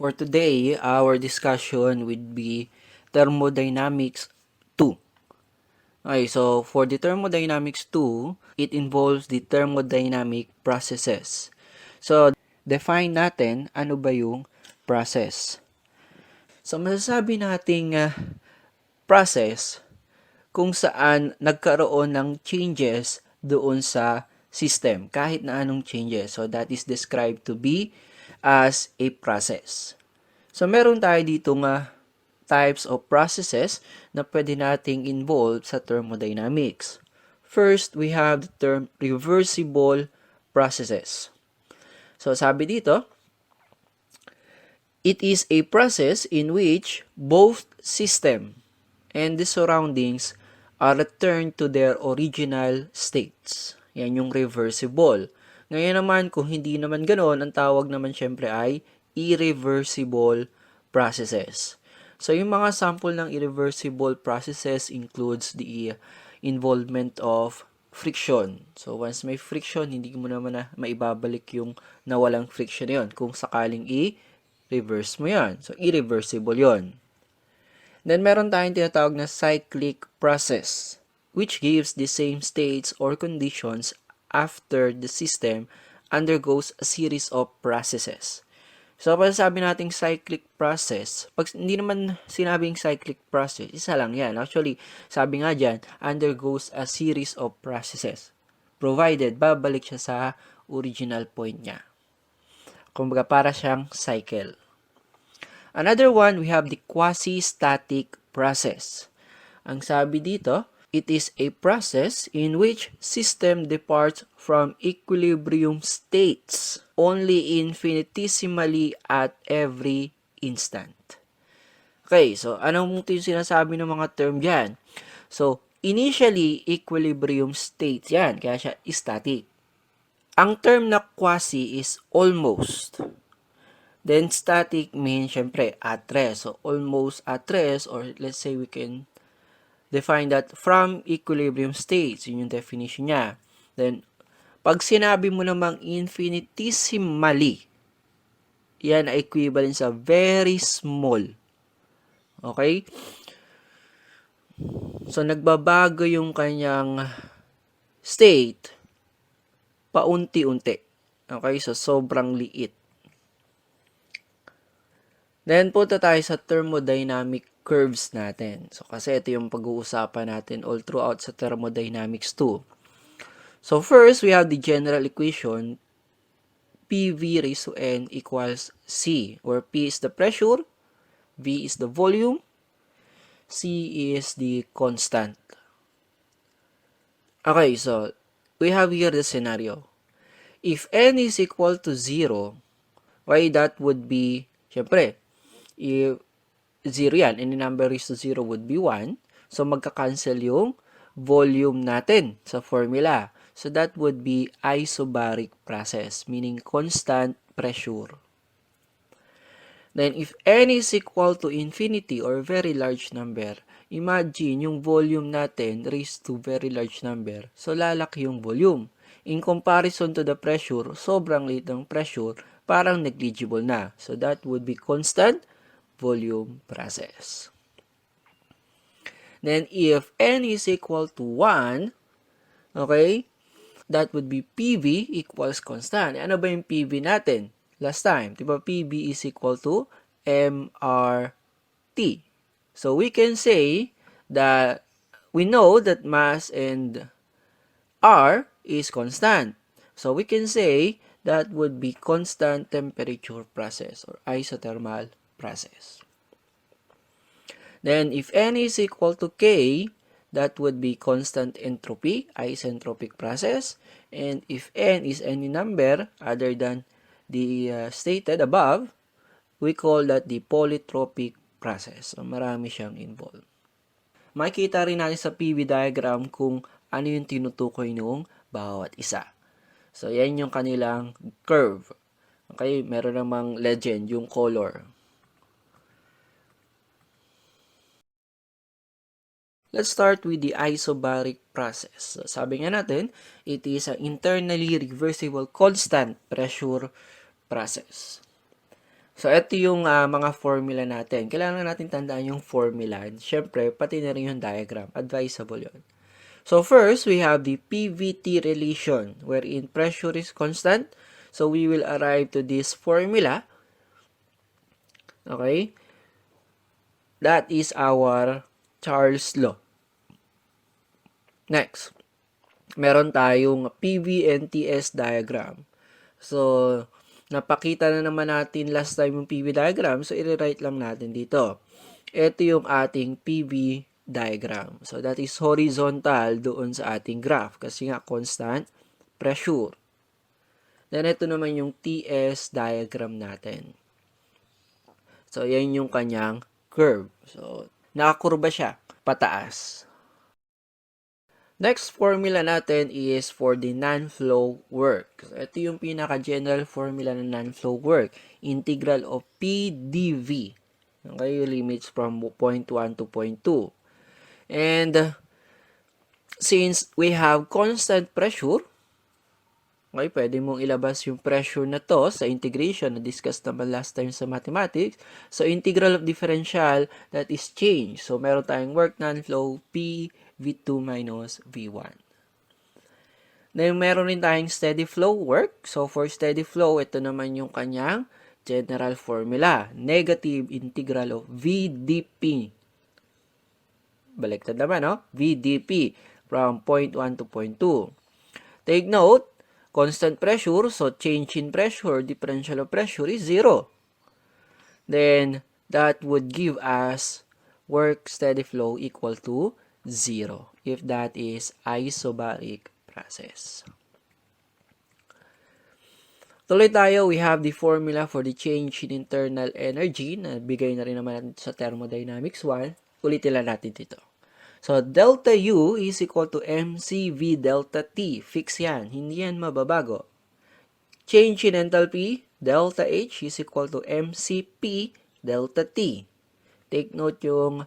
For today, our discussion would be Thermodynamics 2. Okay, so for the Thermodynamics 2, it involves the thermodynamic processes. So, define natin ano ba yung process. So, masasabi nating process kung saan nagkaroon ng changes doon sa system, kahit na anong changes. So, that is described to be as a process. So, meron tayo dito nga types of processes na pwede nating involve sa thermodynamics. First, we have the term reversible processes. So, sabi dito, it is a process in which both system and the surroundings are returned to their original states. Yan yung reversible. Ngayon naman, kung hindi naman ganoon, ang tawag naman syempre ay irreversible processes. So, yung mga sample ng irreversible processes includes the involvement of friction. So, once may friction, hindi mo naman na maibabalik yung nawalang friction na yun kung sakaling i-reverse mo yan. So, irreversible yon. Then, meron tayong tinatawag na cyclic process, which gives the same states or conditions after the system undergoes a series of processes. So, pag sabi nating cyclic process, pag hindi naman sinabing cyclic process, isa lang yan. Actually, sabi nga dyan, undergoes a series of processes. Provided, babalik siya sa original point niya. Kumbaga, para siyang cycle. Another one, we have the quasi-static process. Ang sabi dito, it is a process in which system departs from equilibrium states only infinitesimally at every instant. Okay, so anong yung sinasabi ng mga term dyan? So, initially, equilibrium states yan, kaya siya static. Ang term na quasi is almost. Then, static means, syempre, at rest. So, almost at rest, or let's say we can define that from equilibrium states. Yun yung definition niya. Then, pag sinabi mo namang infinitesimally, yan ay equivalent sa very small. Okay? So, nagbabago yung kanyang state paunti-unti. Okay? So, sobrang liit. Then, punta tayo sa thermodynamic curves natin. So, kasi ito yung pag-uusapan natin all throughout sa thermodynamics 2. So, first, we have the general equation PV raised to N equals C, where P is the pressure, V is the volume, C is the constant. Okay, so, we have here the scenario. If N is equal to 0, why that would be, syempre, if 0 yan, any number raised to 0 would be 1. So, magka-cancel yung volume natin sa formula. So, that would be isobaric process, meaning constant pressure. Then, if n is equal to infinity or very large number, imagine yung volume natin raised to very large number. So, lalaki yung volume. In comparison to the pressure, sobrang liit ng pressure, parang negligible na. So, that would be constant volume process. Then, if n is equal to 1, okay, that would be PV equals constant. Ano ba yung PV natin? Last time, diba PV is equal to MRT. So, we can say that we know that mass and R is constant. So, we can say that would be constant temperature process or isothermal process. Then, if n is equal to K, that would be constant entropy, isentropic process. And if n is any number other than the stated above, we call that the polytropic process. So, marami siyang involved. Makikita rin natin sa PV diagram kung ano yung tinutukoy nung bawat isa. So, yan yung kanilang curve. Okay, meron namang legend, yung color. Let's start with the isobaric process. So, sabi nga natin, it is an internally reversible constant pressure process. So, ito yung mga formula natin. Kailangan natin tandaan yung formula. Siyempre, pati na rin yung diagram. Advisable yun. So, first, we have the PVT relation, wherein pressure is constant. So, we will arrive to this formula. Okay? That is our Charles law. Next, meron tayong PV&TS diagram. So, napakita na naman natin last time yung PV diagram. So, i-write lang natin dito. Ito yung ating PV diagram. So, that is horizontal doon sa ating graph. Kasi nga, constant pressure. Then, ito naman yung TS diagram natin. So, yan yung kanyang curve. So, nakakurba siya, pataas. Next formula natin is for the non-flow work. So, ito yung pinaka-general formula ng non-flow work. Integral of P dV. Okay, limits from point 1 to point 2. And since we have constant pressure, okay, pwede mong ilabas yung pressure na to sa integration na discuss naman last time sa mathematics. So, integral of differential, that is change. So, meron tayong work non-flow P V2 minus V1. Then, meron rin tayong steady flow work. So, for steady flow, ito naman yung kanyang general formula. Negative integral of VdP. Baliktad naman, no? VdP from point 1 to point 2. Take note, constant pressure, so change in pressure, differential of pressure is 0. Then, that would give us work steady flow equal to 0 if that is isobaric process. Tuloy tayo, we have the formula for the change in internal energy na bigay na rin naman sa Thermodynamics 1. Ulitin lang natin dito. So, delta U is equal to mcv delta T. Fix yan. Hindi yan mababago. Change in enthalpy, delta H is equal to mcp delta T. Take note yung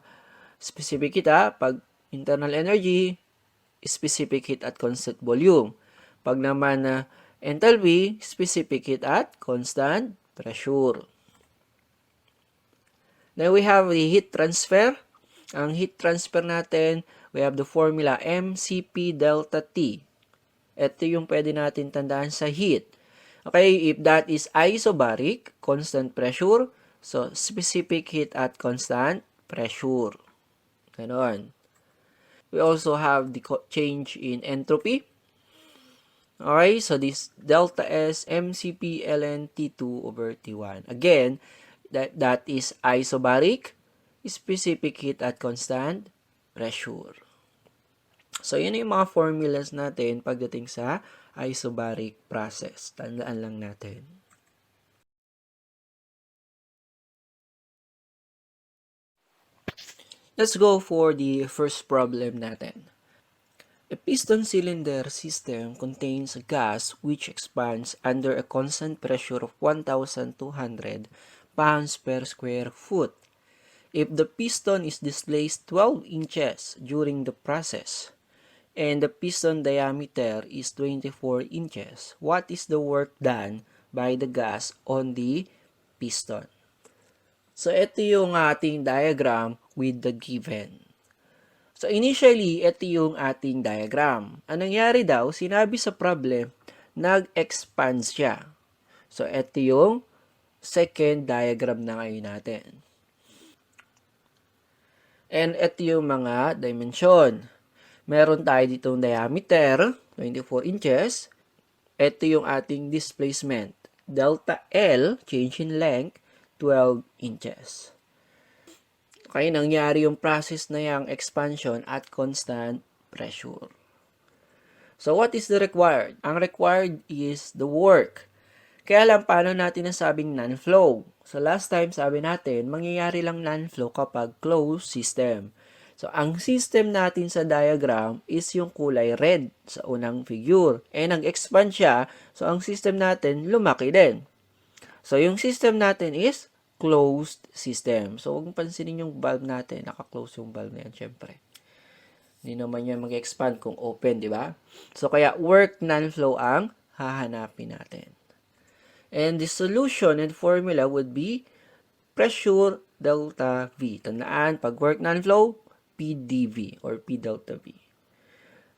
specific heat pag internal energy, specific heat at constant volume. Pag naman enthalpy, specific heat at constant pressure. Then we have the heat transfer. Ang heat transfer natin, we have the formula mcp delta T. Ito yung pwede natin tandaan sa heat. Okay, if that is isobaric, constant pressure, so specific heat at constant pressure. Ganon. We also have the change in entropy. Okay, so this delta S mcp ln T2 over T1. Again, that is isobaric, specific heat at constant pressure. So, yun yung mga formulas natin pagdating sa isobaric process. Tandaan lang natin. Let's go for the first problem natin. A piston cylinder system contains a gas which expands under a constant pressure of 1,200 pounds per square foot. If the piston is displaced 12 inches during the process, and the piston diameter is 24 inches, what is the work done by the gas on the piston? So, ito yung ating diagram with the given. So, initially, ito yung ating diagram. Anong nangyari daw? Sinabi sa problem, nag-expand siya. So, ito yung second diagram na ngayon natin. And ito yung mga dimension. Meron tayo ditong diameter, 24 inches. Ito yung ating displacement. Delta L, change in length, 12 inches. Okay, nangyari yung process na yung expansion at constant pressure. So, what is the required? Ang required is the work. Kaya lang, paano natin nasabing non-flow? So, last time sabi natin, mangyayari lang non-flow kapag closed system. So, ang system natin sa diagram is yung kulay red sa unang figure. Eh, nag-expand siya, so ang system natin lumaki din. So, yung system natin is closed system. So, huwag pansinin yung valve natin. Naka-close yung valve na yan, syempre. Hindi naman yan mag-expand kung open, di ba? So, kaya work non-flow ang hahanapin natin. And the solution and formula would be pressure delta V. Tandaan, pag work non-flow, PdV or P delta V.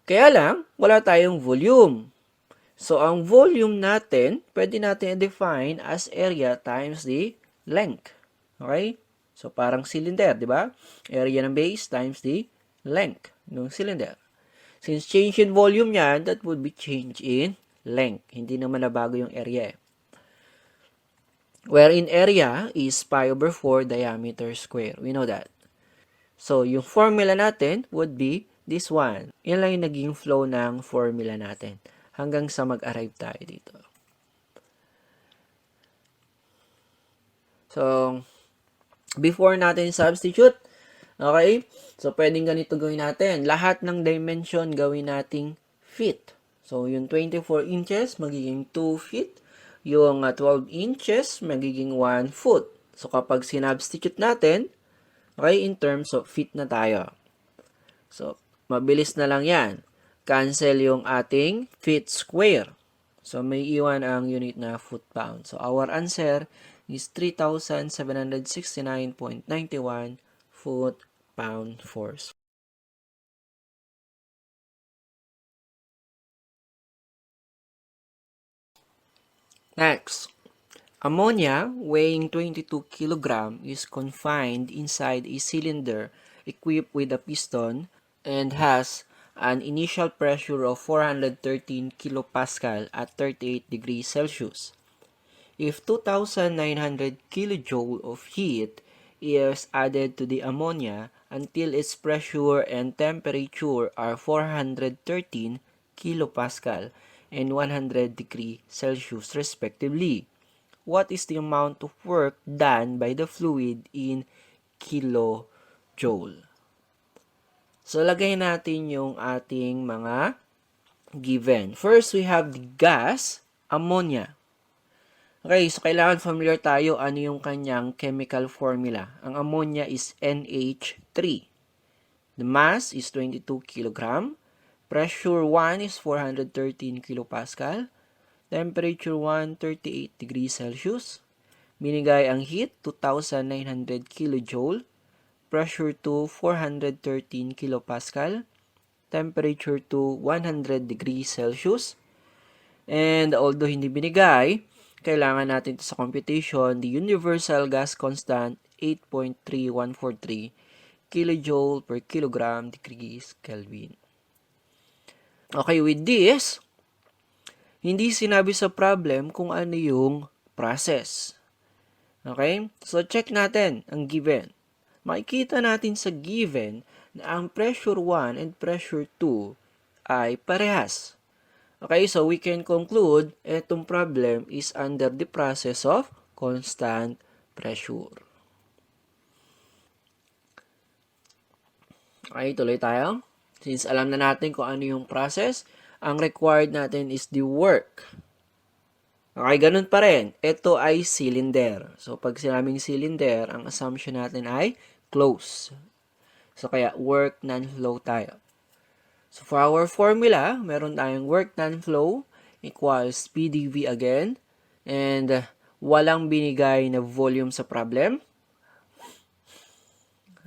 Kaya lang, wala tayong volume. So, ang volume natin, pwede natin i-define as area times the length. Okay? So, parang cylinder, di ba? Area ng base times the length ng cylinder. Since change in volume yan, that would be change in length. Hindi naman nabago yung area eh. Wherein area is pi over 4 diameter square. We know that. So, yung formula natin would be this one. Yan lang yung naging flow ng formula natin. Hanggang sa mag-arrive tayo dito. So, before natin substitute, okay? So, pwedeng ganito gawin natin. Lahat ng dimension gawin nating feet. So, yung 24 inches, magiging 2 feet. Yung 12 inches, magiging 1 foot. So, kapag sinubstitute natin, okay, in terms of feet na tayo. So, mabilis na lang yan. Cancel yung ating feet square. So, may iwan ang unit na foot-pound. So, our answer is 3,769.91 foot-pound force. Next, ammonia weighing 22 kg is confined inside a cylinder equipped with a piston and has an initial pressure of 413 kilopascal at 38 degrees Celsius. If 2,900 kilojoule of heat is added to the ammonia until its pressure and temperature are 413 kilopascal and 100 degrees Celsius respectively, what is the amount of work done by the fluid in kilojoule? So, lagay natin yung ating mga given. First, we have the gas, ammonia. Okay, so kailangan familiar tayo ano yung kanyang chemical formula. Ang ammonia is NH3. The mass is 22 kg. Pressure 1 is 413 kilopascal. Temperature 1, 38 degrees Celsius. Binigay ang heat, 2,900 kilojoule. Pressure 2, 413 kilopascal. Temperature 2, 100 degrees Celsius. And although hindi binigay, kailangan natin ito sa computation, the universal gas constant, 8.3143 kilojoule per kilogram degrees Kelvin. Okay, with this, hindi sinabi sa problem kung ano yung process. Okay? So, check natin ang given. Makikita natin sa given na ang pressure 1 and pressure 2 ay parehas. Okay, so we can conclude itong problem is under the process of constant pressure. Okay, tuloy tayo. Since alam na natin kung ano yung process, ang required natin is the work. Okay, ganun pa rin. Ito ay cylinder. So, pag sinabing cylinder, ang assumption natin ay close. So, kaya work non-flow tayo. So, for our formula, meron tayong work done flow equals PdV again. And walang binigay na volume sa problem.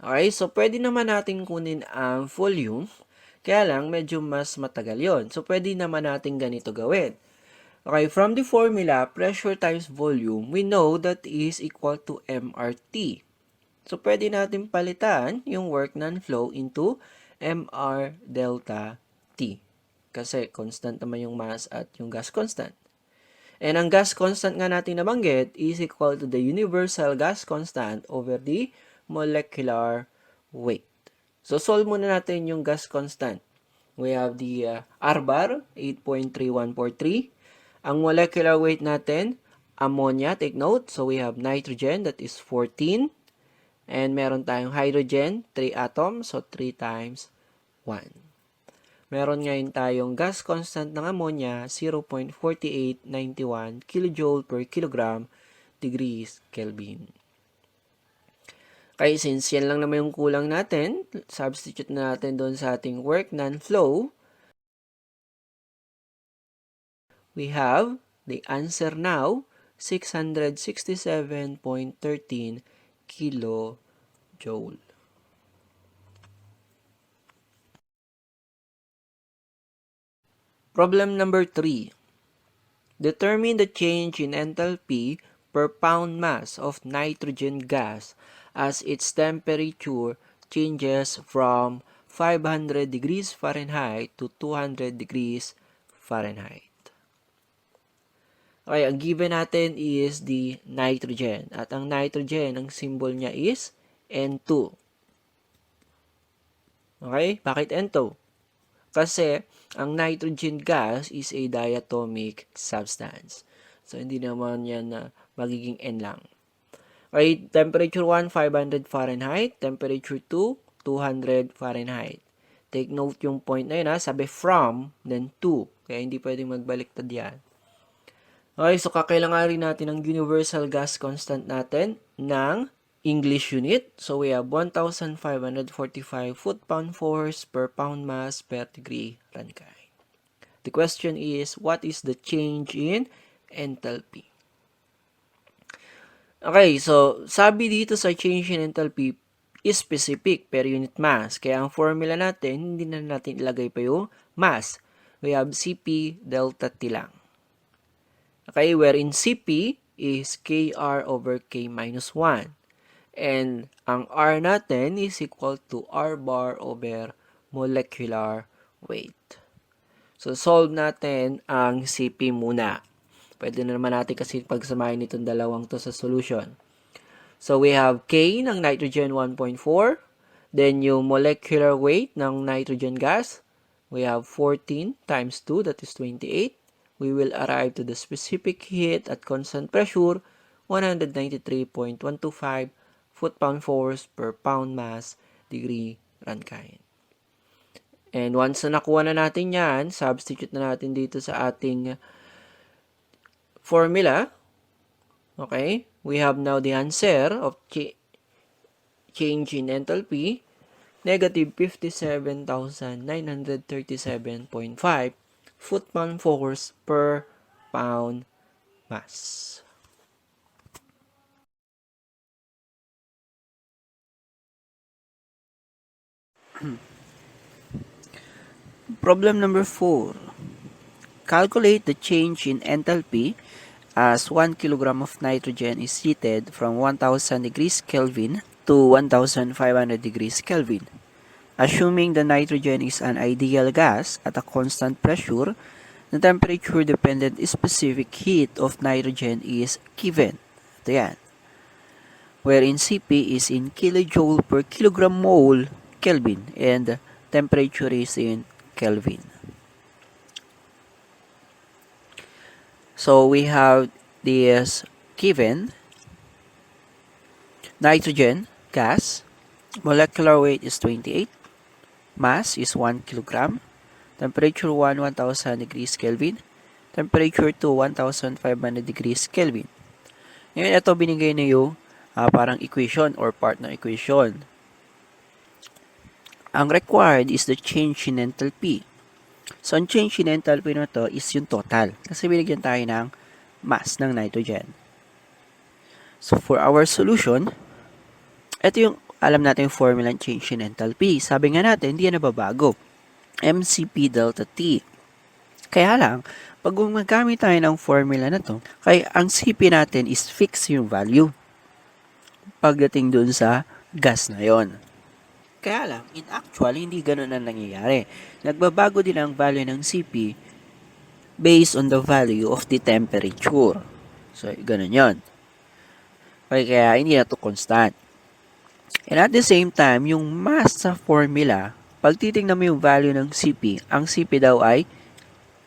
Okay, so pwede naman natin kunin ang volume. Kaya lang, medyo mas matagal yon. So, pwede naman natin ganito gawin. Okay, from the formula, pressure times volume, we know that is equal to MRT. So, pwede natin palitan yung work non-flow into MR delta T. Kasi constant naman yung mass at yung gas constant. And ang gas constant nga natin nabanggit is equal to the universal gas constant over the molecular weight. So, solve muna natin yung gas constant. We have the R bar, 8.3143. Ang molecular weight natin, ammonia, take note. So, we have nitrogen, that is 14. And meron tayong hydrogen, 3 atoms, so 3 times 1. Meron ngayon tayong gas constant ng ammonia, 0.4891 kJ per kilogram degrees Kelvin. Okay, since yan lang naman yung kulang natin, substitute natin doon sa ating work non-flow. We have the answer now 667.13 kilojoule. Problem number 3. Determine the change in enthalpy per pound mass of nitrogen gas as its temperature changes from 500 degrees Fahrenheit to 200 degrees Fahrenheit. Okay, ang given natin is the nitrogen. At ang nitrogen, ang symbol niya is N2. Okay? Bakit N2? Kasi, ang nitrogen gas is a diatomic substance. So, hindi naman yan na magiging N lang. Okay, temperature 1, 500 Fahrenheit. Temperature 2, 200 Fahrenheit. Take note yung point na yun, ha? Sabi from, then to. Kaya hindi pwedeng magbaliktad yan. Okay, so kakailangan rin natin ang universal gas constant natin ng English unit. So, we have 1,545 foot-pound force per pound mass per degree Rankine. The question is, what is the change in enthalpy? Okay, so sabi dito sa change in enthalpy is specific per unit mass. Kaya ang formula natin, hindi na natin ilagay pa yung mass. We have Cp delta T lang. Okay, wherein Cp is Kr over K minus 1. And ang R natin is equal to R bar over molecular weight. So, solve natin ang Cp muna. Pwede na naman natin kasi pagsamahin itong dalawang to sa solution. So, we have K ng nitrogen 1.4. Then, yung molecular weight ng nitrogen gas, we have 14 times 2, that is 28. We will arrive to the specific heat at constant pressure, 193.125 foot-pound force per pound mass degree Rankine. And once na nakuha na natin yan, substitute na natin dito sa ating formula. Okay? We have now the answer of change in enthalpy, negative 57,937.5 foot-pound force per pound mass. Problem number 4. Calculate the change in enthalpy as 1 kilogram of nitrogen is heated from 1000 degrees Kelvin to 1500 degrees Kelvin. Assuming the nitrogen is an ideal gas at a constant pressure, the temperature-dependent specific heat of nitrogen is given. Ito yan. Wherein Cp is in kilojoule per kilogram mole Kelvin and temperature is in Kelvin. So we have this given nitrogen gas, molecular weight is 28, mass is 1 kilogram, temperature 1, 1000 degrees Kelvin, temperature 2, 1500 degrees Kelvin. Ngayon, ito binigay na yung parang equation or part ng equation. Ang required is the change in enthalpy. So, ang change in enthalpy na to is yung total. Kasi binigyan tayo ng mass ng nitrogen. So, for our solution, ito yung alam natin yung formula ng change in enthalpy. Sabi nga natin, hindi yan nababago. mCp delta T. Kaya lang, pag magamit tayo ng formula na to, kaya ang Cp natin is fixed yung value pagdating dun sa gas na yon. Kaya lang, in actual, hindi ganun ang nangyayari. Nagbabago din ang value ng Cp based on the value of the temperature. So, ganun yon. Kaya hindi na to constant. And at the same time, yung mass sa formula, pag titingnan mo yung value ng Cp, ang Cp daw ay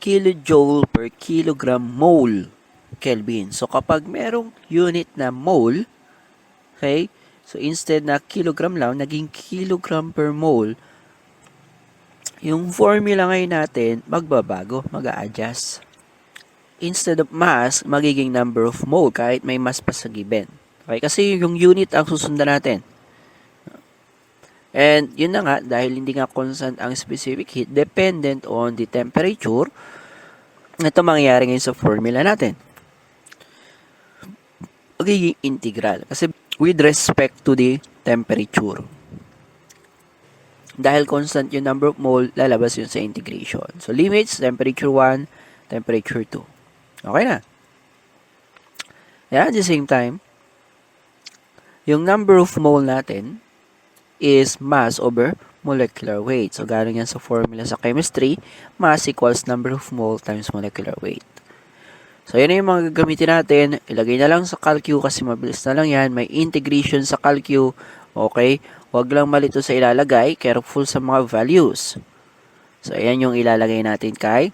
kilojoule per kilogram mole Kelvin. So, kapag merong unit na mole, okay, so instead na kilogram lang, naging kilogram per mole, yung formula ngayon natin, magbabago, mag-a-adjust. Instead of mass, magiging number of mole, kahit may mass pa sa given. Okay, kasi yung unit ang susundan natin. And yun na nga, dahil hindi nga constant ang specific heat, dependent on the temperature, ito mangyayari ngayon sa formula natin. magiging integral. Kasi with respect to the temperature. Dahil constant yung number of mole, lalabas yun sa integration. So, limits, temperature 1, temperature 2. Okay na. And at the same time, yung number of mole natin is mass over molecular weight. So, gano'n yan sa formula sa chemistry, mass equals number of mole times molecular weight. So, yan yung mga gagamitin natin. Ilagay na lang sa calcu kasi mabilis na lang yan. May integration sa calcu. Okay? Huwag lang malito sa ilalagay. Careful sa mga values. So, yan yung ilalagay natin kay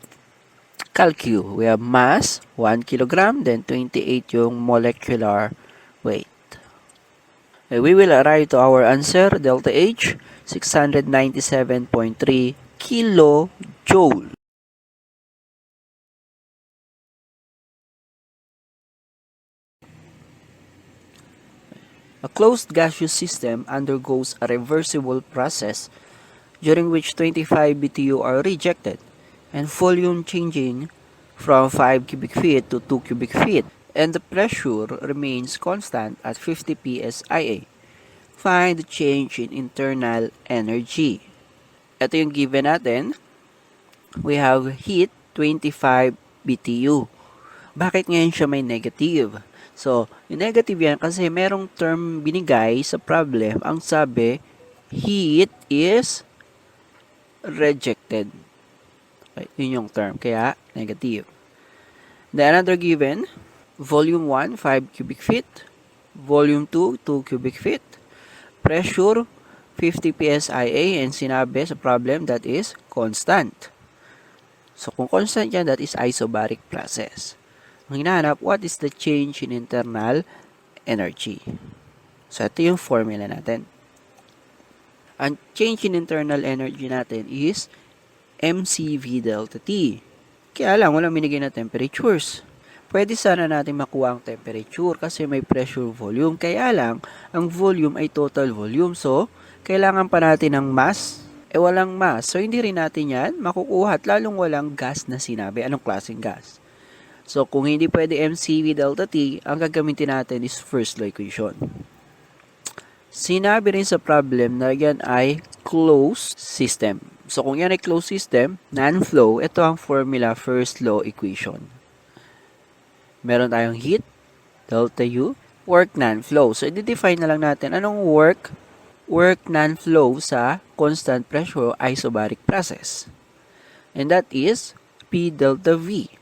calcu. We have mass, 1 kilogram, then 28 yung molecular weight. We will arrive to our answer, delta H, 697.3 kilojoule. A closed gaseous system undergoes a reversible process during which 25 BTU are rejected and volume changing from 5 cubic feet to 2 cubic feet, and the pressure remains constant at 50 psia. Find the change in internal energy. Ito yung given natin. We have heat, 25 BTU. Bakit ngayon siya may negative? So, yung negative yan kasi merong term binigay sa problem. Ang sabi, heat is rejected. Okay, yun yung term. Kaya, negative. Then, another given, volume 1, 5 cubic feet. Volume 2, 2 cubic feet. Pressure, 50 psia. And sinabi sa problem, that is constant. So, kung constant yan, that is isobaric process. Ang hinahanap, what is the change in internal energy? So, ito yung formula natin. Ang change in internal energy natin is mcv delta T. Kaya lang, walang binigay na temperatures. Pwede sana natin makuha ang temperature kasi may pressure volume. Kaya lang, ang volume ay total volume. So, kailangan pa natin ng mass. Walang mass. So, hindi rin natin yan makukuha at lalong walang gas na sinabi. Anong klaseng gas? So, kung hindi pwede mcv delta T, ang gagamitin natin is first law equation. Sinabi rin sa problem na yan ay closed system. So, kung yan ay closed system, non-flow, ito ang formula first law equation. Meron tayong heat, delta U, work non-flow. So, i-define na lang natin anong work non-flow sa constant pressure isobaric process. And that is P delta V.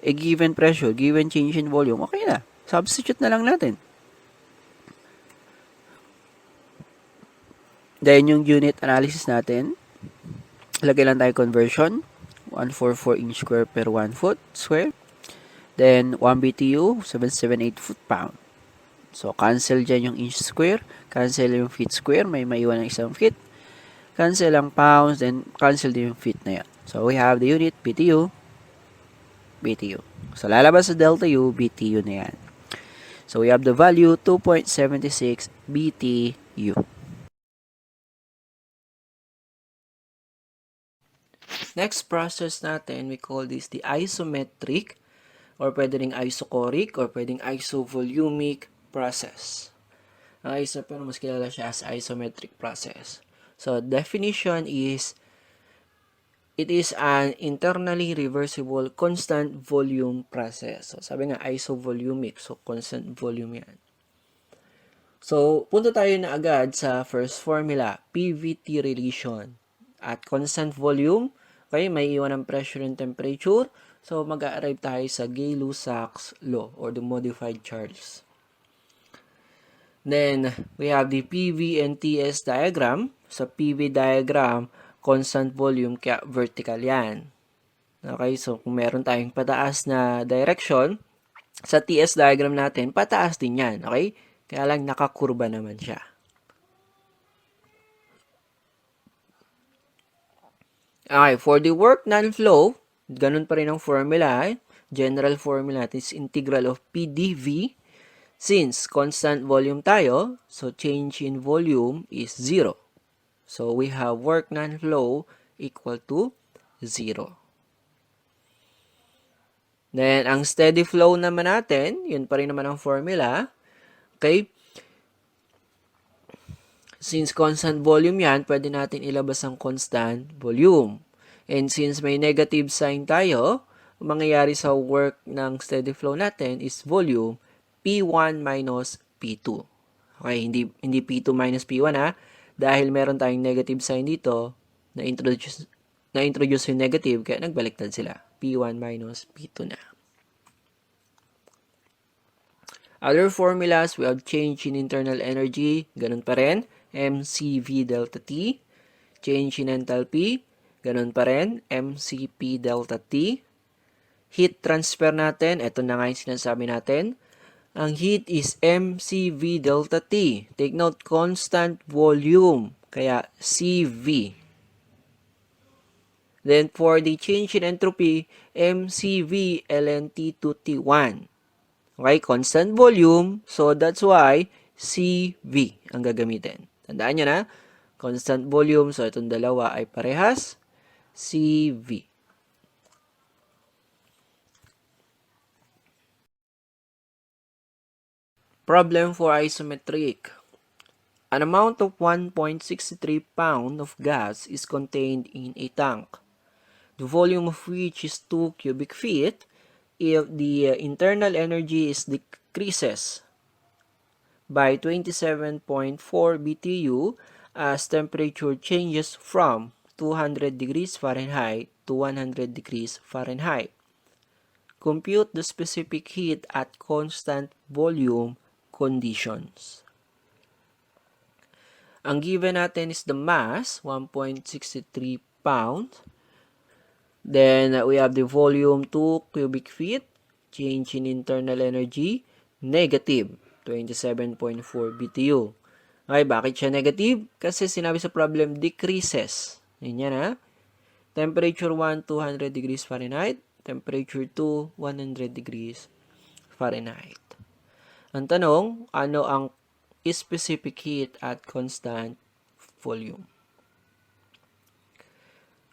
A given pressure, given change in volume, okay na. Substitute na lang natin. Then, yung unit analysis natin, lagay lang tayo conversion, 144 inch square per 1 foot square. Then, 1 BTU, 778 foot-pound. So, cancel dyan yung inch square, cancel yung feet square, may maiwan ng isang feet, cancel ang pounds, then cancel din yung feet na yan. So, we have the unit, BTU. So, lalabas sa delta U, BTU na yan. So, we have the value, 2.76 BTU. Next process natin, we call this the isometric or pwede ring isochoric or pwedeng isovolumic process. Pero mas kilala siya as isometric process. So, definition is it is an internally reversible constant volume process. So, sabi nga isovolumic. So, constant volume yan. So, punta tayo na agad sa first formula, PVT relation. At constant volume, okay, may iwan ng pressure and temperature. So, mag-arrive tayo sa Gay-Lussac's law or the modified Charles. Then, we have the PV and TS diagram. Sa PV diagram, constant volume, kaya vertical yan. Okay, so kung meron tayong pataas na direction, sa TS diagram natin, pataas din yan. Okay, kaya lang nakakurba naman siya. Okay, for the work non-flow, ganun pa rin ang formula. General formula natin is integral of PdV. Since constant volume tayo, so change in volume is 0. So, we have work non-flow equal to 0. Then, ang steady flow naman natin, yun pa rin naman ang formula. Okay? Since constant volume yan, pwede natin ilabas ang constant volume. And since may negative sign tayo, ang mangyayari sa work ng steady flow natin is volume P1 minus P2. Okay, hindi P2 minus P1 ha. Dahil meron tayong negative sign dito, na-introduce yung negative, kaya nagbaliktad sila. P1 minus P2 na. Other formulas, we have change in internal energy, ganun pa rin, mCV delta T. Change in enthalpy, ganun pa rin, mCP delta T. Heat transfer natin, ito na nga yung sinasabi natin. Ang heat is mCV delta T. Take note, constant volume, kaya CV. Then for the change in entropy, mCV ln T2 T1. Okay, constant volume. So, that's why CV ang gagamitin. Tandaan nyo na, constant volume. So, itong dalawa ay parehas. CV. Problem for isometric. An amount of 1.63 pound of gas is contained in a tank, the volume of which is 2 cubic feet. If the internal energy is decreases by 27.4 BTU as temperature changes from 200 degrees Fahrenheit to 100 degrees Fahrenheit. Compute the specific heat at constant volume conditions. Ang given natin is the mass, 1.63 pound. Then, we have the volume, 2 cubic feet. Change in internal energy, negative 27.4 BTU. Okay, bakit siya negative? Kasi sinabi sa problem, decreases. Yan ha. Temperature 1, 200 degrees Fahrenheit. Temperature 2, 100 degrees Fahrenheit. Ang tanong, ano ang specific heat at constant volume?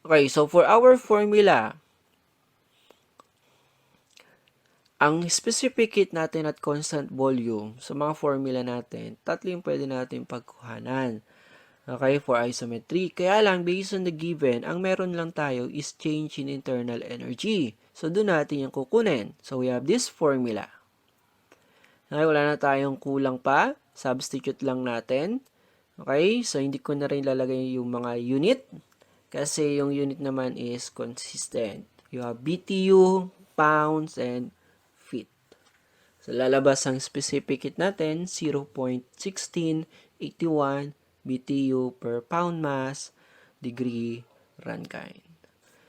Okay, so for our formula, ang specific heat natin at constant volume sa mga formula natin, tatlo yung pwede natin pagkuhanan. Okay, for isometry. Kaya lang, based on the given, ang meron lang tayo is change in internal energy. So, doon natin yung kukunin. So, we have this formula. Okay, wala na tayong kulang pa. Substitute lang natin. Okay, so hindi ko na rin lalagay yung mga unit. Kasi yung unit naman is consistent. You have BTU, pounds, and feet. So, lalabas ang specific heat natin, 0.1681 BTU per pound mass, degree Rankine.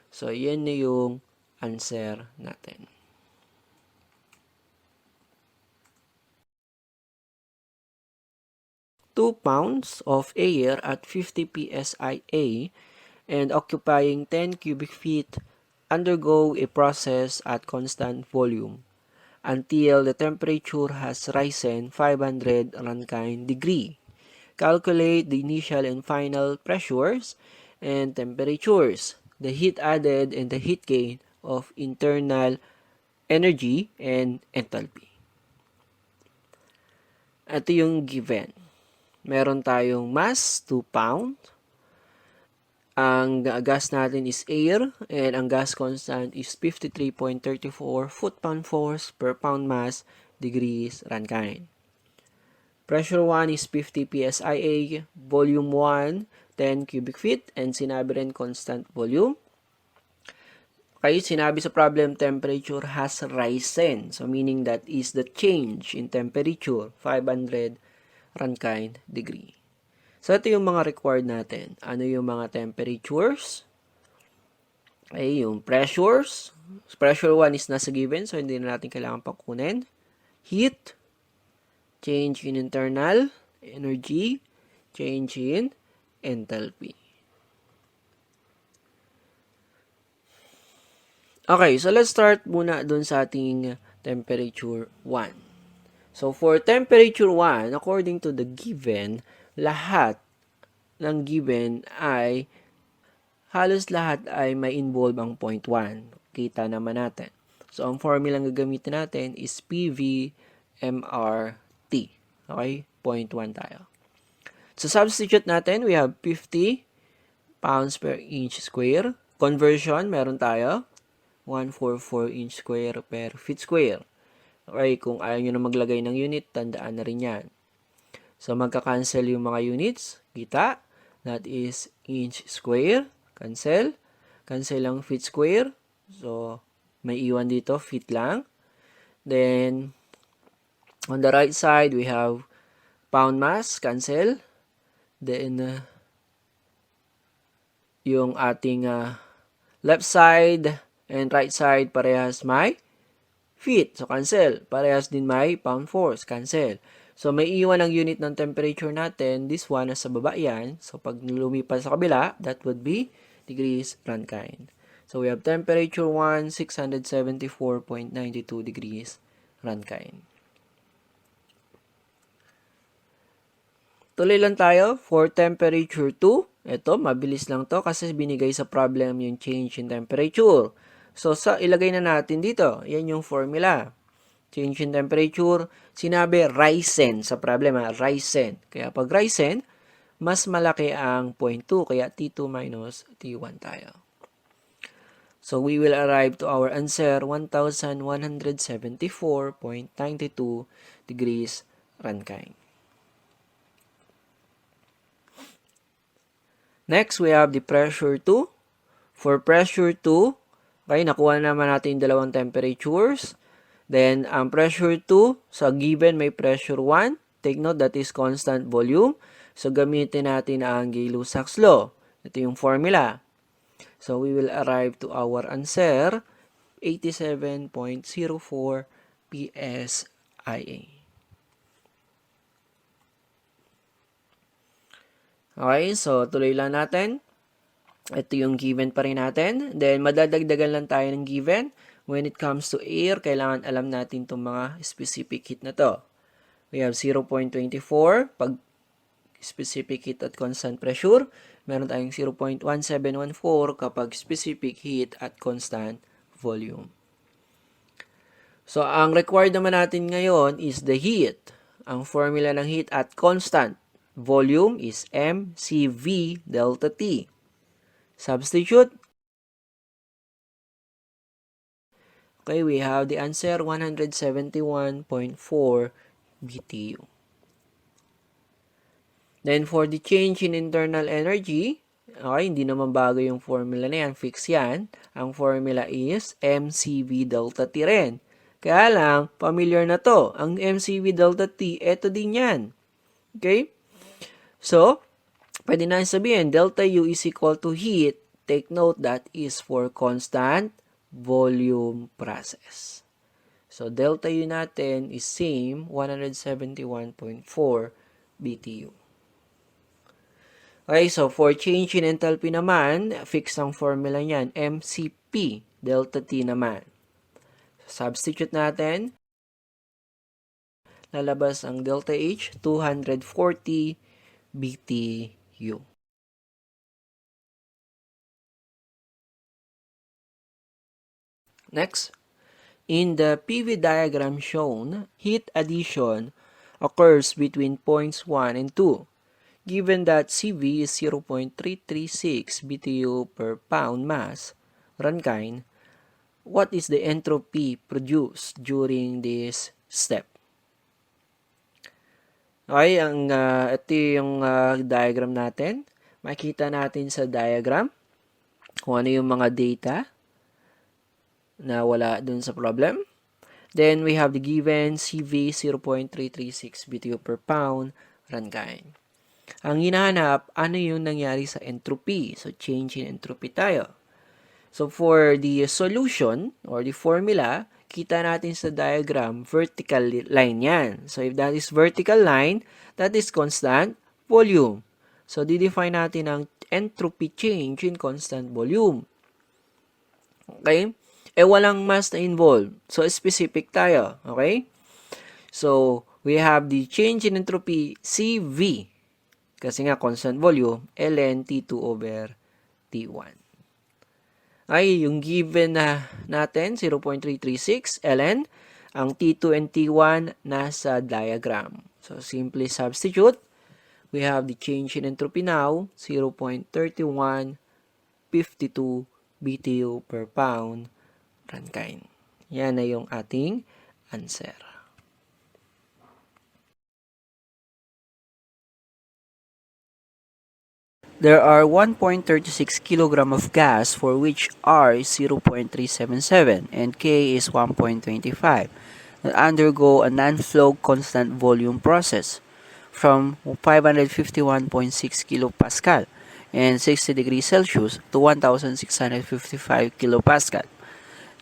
So, yan na yung answer natin. Two pounds of air at 50 psia and occupying 10 cubic feet undergo a process at constant volume until the temperature has risen 500 Rankine degree. Calculate the initial and final pressures and temperatures, the heat added and the heat gain of internal energy and enthalpy. Ito yung given. Meron tayong mass, 2 pound. Ang gas natin is air and ang gas constant is 53.34 foot-pound force per pound mass degrees Rankine. Pressure 1 is 50 psia, volume 1, 10 cubic feet, and sinabi rin constant volume. Okay, sinabi sa problem, temperature has risen. So, meaning that is the change in temperature, 500 Rankine degree. So, ito yung mga required natin. Ano yung mga temperatures? Okay, yung pressures. Pressure 1 is nasa given, so hindi na natin kailangan pakunin. Heat, change in internal energy, change in enthalpy. Okay, so let's start muna dun sa ating temperature 1. So, for temperature 1, according to the given, lahat ng given halos lahat ay may involve ang point 1. Kita naman natin. So, ang formula ang gagamitin natin is PV/MRT. Okay? 0.1 tayo. So, substitute natin, we have 50 pounds per inch square. Conversion, meron tayo 144 inch square per feet square. Okay, kung ayaw nyo na maglagay ng unit, tandaan na rin yan. So, magka-cancel yung mga units. Kita. That is inch square. Cancel. Cancel ang feet square. So, may iwan dito, feet lang. Then, on the right side, we have pound mass. Cancel. Then, yung ating left side and right side, parehas may feet. So, cancel. Parehas din may pound force. Cancel. So, may iwan ang unit ng temperature natin. This one, nasa baba yan. So, pag lumipas sa kabila, that would be degrees Rankine. So, we have temperature 1, 674.92 degrees Rankine. Tuloy lang tayo for temperature 2. Ito, mabilis lang to kasi binigay sa problem yung change in temperature. So, ilagay na natin dito. Yan yung formula. Change in temperature, sinabi risen sa problema, risen. Kaya pag risen, mas malaki ang 0.2, kaya T2 minus T1 tayo. So, we will arrive to our answer, 1,174.92 degrees Rankine. Next, we have the pressure 2. For pressure 2, okay, nakuha naman natin yung dalawang temperatures. Then, ang pressure 2, sa given may pressure 1. Take note, that is constant volume. So, gamitin natin ang Gay-Lussac's law. Ito yung formula. So, we will arrive to our answer, 87.04 PSIA. Okay, so tuloy lang natin. Ito yung given pa rin natin. Then, madadagdagan lang tayo ng given. When it comes to air, kailangan alam natin itong mga specific heat na to. We have 0.24 pag specific heat at constant pressure. Meron tayong 0.1714 kapag specific heat at constant volume. So, ang required naman natin ngayon is the heat. Ang formula ng heat at constant volume is mCv delta T. Substitute. Okay, we have the answer, 171.4 BTU. Then, for the change in internal energy, okay, hindi naman bago yung formula na yan. Fix yan. Ang formula is mCv delta T rin. Kaya lang, familiar na to. Ang mCv delta T, eto din yan. Okay? So, pwede na sabihin, delta U is equal to heat. Take note that is for constant volume process. So, delta U natin is same, 171.4 BTU. Okay, so for change in enthalpy naman, fix ang formula niyan, mCp delta T naman. Substitute natin, lalabas ang delta H, 240 BTU. Next, in the PV diagram shown, heat addition occurs between points 1 and 2. Given that Cv is 0.336 BTU per pound mass, Rankine, what is the entropy produced during this step? Okay, ito yung diagram natin. Makita natin sa diagram kung ano yung mga data na wala dun sa problem. Then, we have the given Cv 0.336 BTU per pound Rankine. Ang hinahanap, ano yung nangyari sa entropy? So, change in entropy tayo. So, for the solution or the formula, kita natin sa diagram, vertical line yan. So, if that is vertical line, that is constant volume. So, didefine natin ang entropy change in constant volume. Okay? Walang mass na involved. So, specific tayo. Okay? So, we have the change in entropy Cv. Kasi nga, constant volume, ln T2 over T1. ay yung given na natin, 0.336 ln. Ang T2 and T1 nasa diagram. So, simply substitute. We have the change in entropy now, 0.3152 BTU per pound Rankine. Yan na yung ating answer. There are 1.36 kg of gas for which R is 0.377 and K is 1.25 that undergo a non-flow constant volume process from 551.6 kilopascal and 60 degrees Celsius to 1655 kilopascal.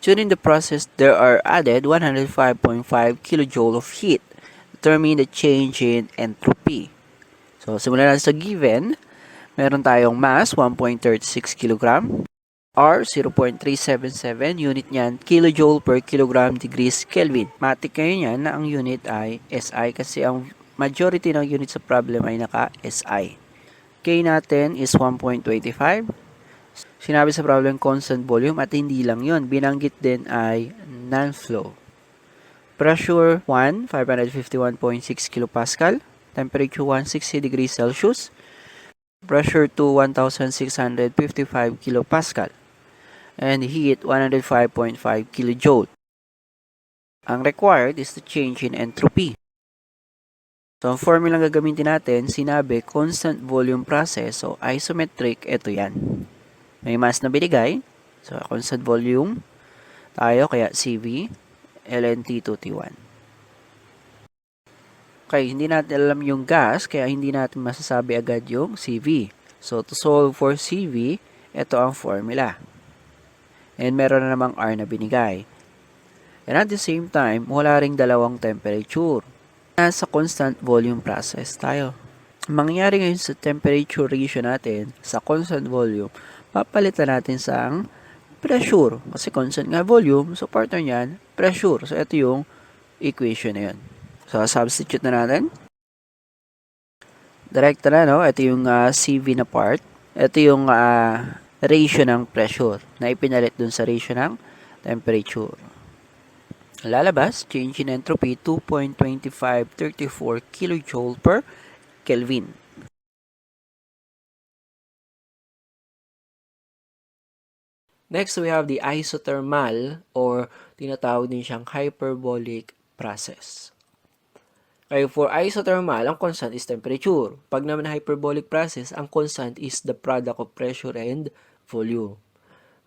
During the process, there are added 105.5 kilojoule of heat. Determine the change in entropy. So, simulan natin sa given. Meron tayong mass, 1.36 kg. R, 0.377. Unit niyan, kilojoule per kilogram degrees Kelvin. Matik kayo niyan na ang unit ay SI kasi ang majority ng unit sa problem ay naka-SI. K natin is 1.25. Sinabi sa problem constant volume at hindi lang yon, binanggit din ay non-flow. Pressure 1, 551.6 kilopascal. Temperature 160 degrees Celsius. Pressure 2, 1655 kilopascal. And heat 105.5 kilojoule. Ang required is the change in entropy. So, ang formula ang gagamitin natin, sinabi constant volume process. So, isometric, ito yan. May mass na binigay. So, constant volume tayo, kaya CV, ln T2T1. Okay, hindi natin alam yung gas, kaya hindi natin masasabi agad yung CV. So, to solve for CV, ito ang formula. And meron na namang R na binigay. And at the same time, wala ring dalawang temperature. Nasa constant volume process tayo. Mangyayari ngayon sa temperature ratio natin, sa constant volume, papalitan natin sa pressure. Kasi constant nga volume, so partner niyan, pressure. So, ito yung equation na yun. So, substitute na natin. Direct na, no? Ito yung CV na part. Ito yung ratio ng pressure na ipinalit dun sa ratio ng temperature. Lalabas, change in entropy, 2.2534 kilojoule per Kelvin. Next, we have the isothermal or tinatawag din siyang hyperbolic process. Okay, for isothermal, ang constant is temperature. Pag naman hyperbolic process, ang constant is the product of pressure and volume.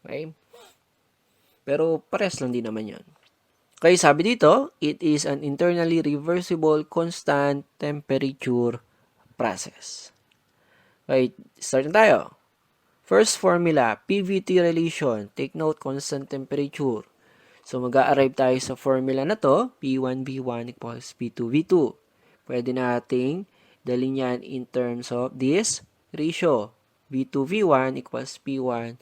Okay? Pero pares lang din naman yun. Okay, sabi dito, it is an internally reversible constant temperature process. Okay, start na tayo. First formula, PVT relation. Take note, constant temperature. So, mag-a-arrive tayo sa formula na to, P1V1 equals P2V2. Pwede nating dalhin yan in terms of this ratio. V2V1 equals P1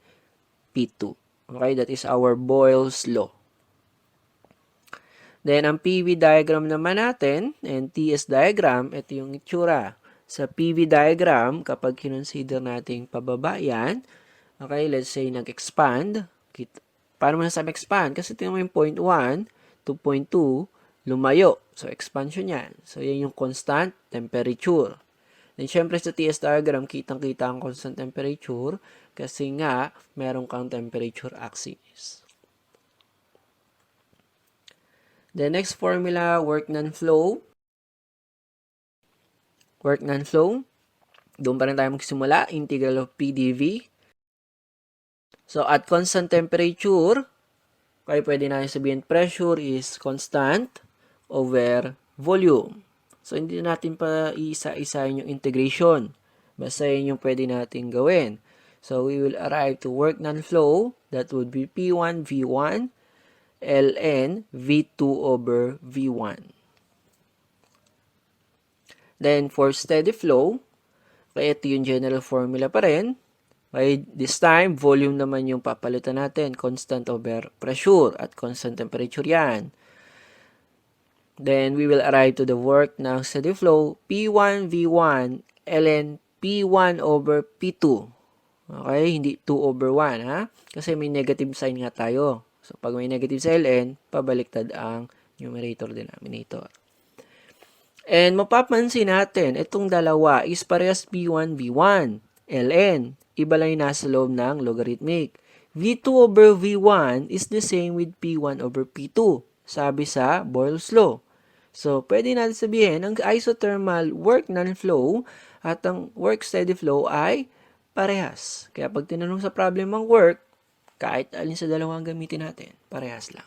P2. Okay, that is our Boyle's law. Then, ang PV diagram naman natin, and TS diagram, ito yung itsura. Sa PV diagram, kapag kinonsider natin pababa yan, okay, let's say nag-expand, paano mo nasabi expand? Kasi tingnan mo yung point 1 to point 2, lumayo. So, expansion yan. So, yan yung constant temperature. Then, syempre sa TS diagram, kitang-kita ang constant temperature kasi nga, meron kang temperature axis. The next formula, work non-flow. Work non-flow. Doon pa rin tayo magsimula. Integral of PdV. So, at constant temperature, kaya pwede natin sabihin pressure is constant over volume. So, hindi natin pa isa-isahin yung integration. Basta yun yung pwede natin gawin. So, we will arrive to work non-flow. That would be P1 V1 ln V2 over V1. Then, for steady flow, kaya ito yung general formula pa rin. Okay, this time, volume naman yung papalitan natin. Constant over pressure at constant temperature yan. Then, we will arrive to the work ng steady flow, P1 V1 ln P1 over P2. Okay, hindi 2 over 1, ha? Kasi may negative sign nga tayo. So, pag may negative sa ln, pabaliktad ang numerator denominator. And mapapansin natin, itong dalawa is parehas V1, V1, ln. Iba lang yung nasa loob ng logarithmic. V2 over V1 is the same with P1 over P2, sabi sa Boyle's law. So, pwede natin sabihin, ang isothermal work non-flow at ang work steady flow ay parehas. Kaya pag tinanong sa problem ang work, kahit alin sa dalawang gamitin natin, parehas lang.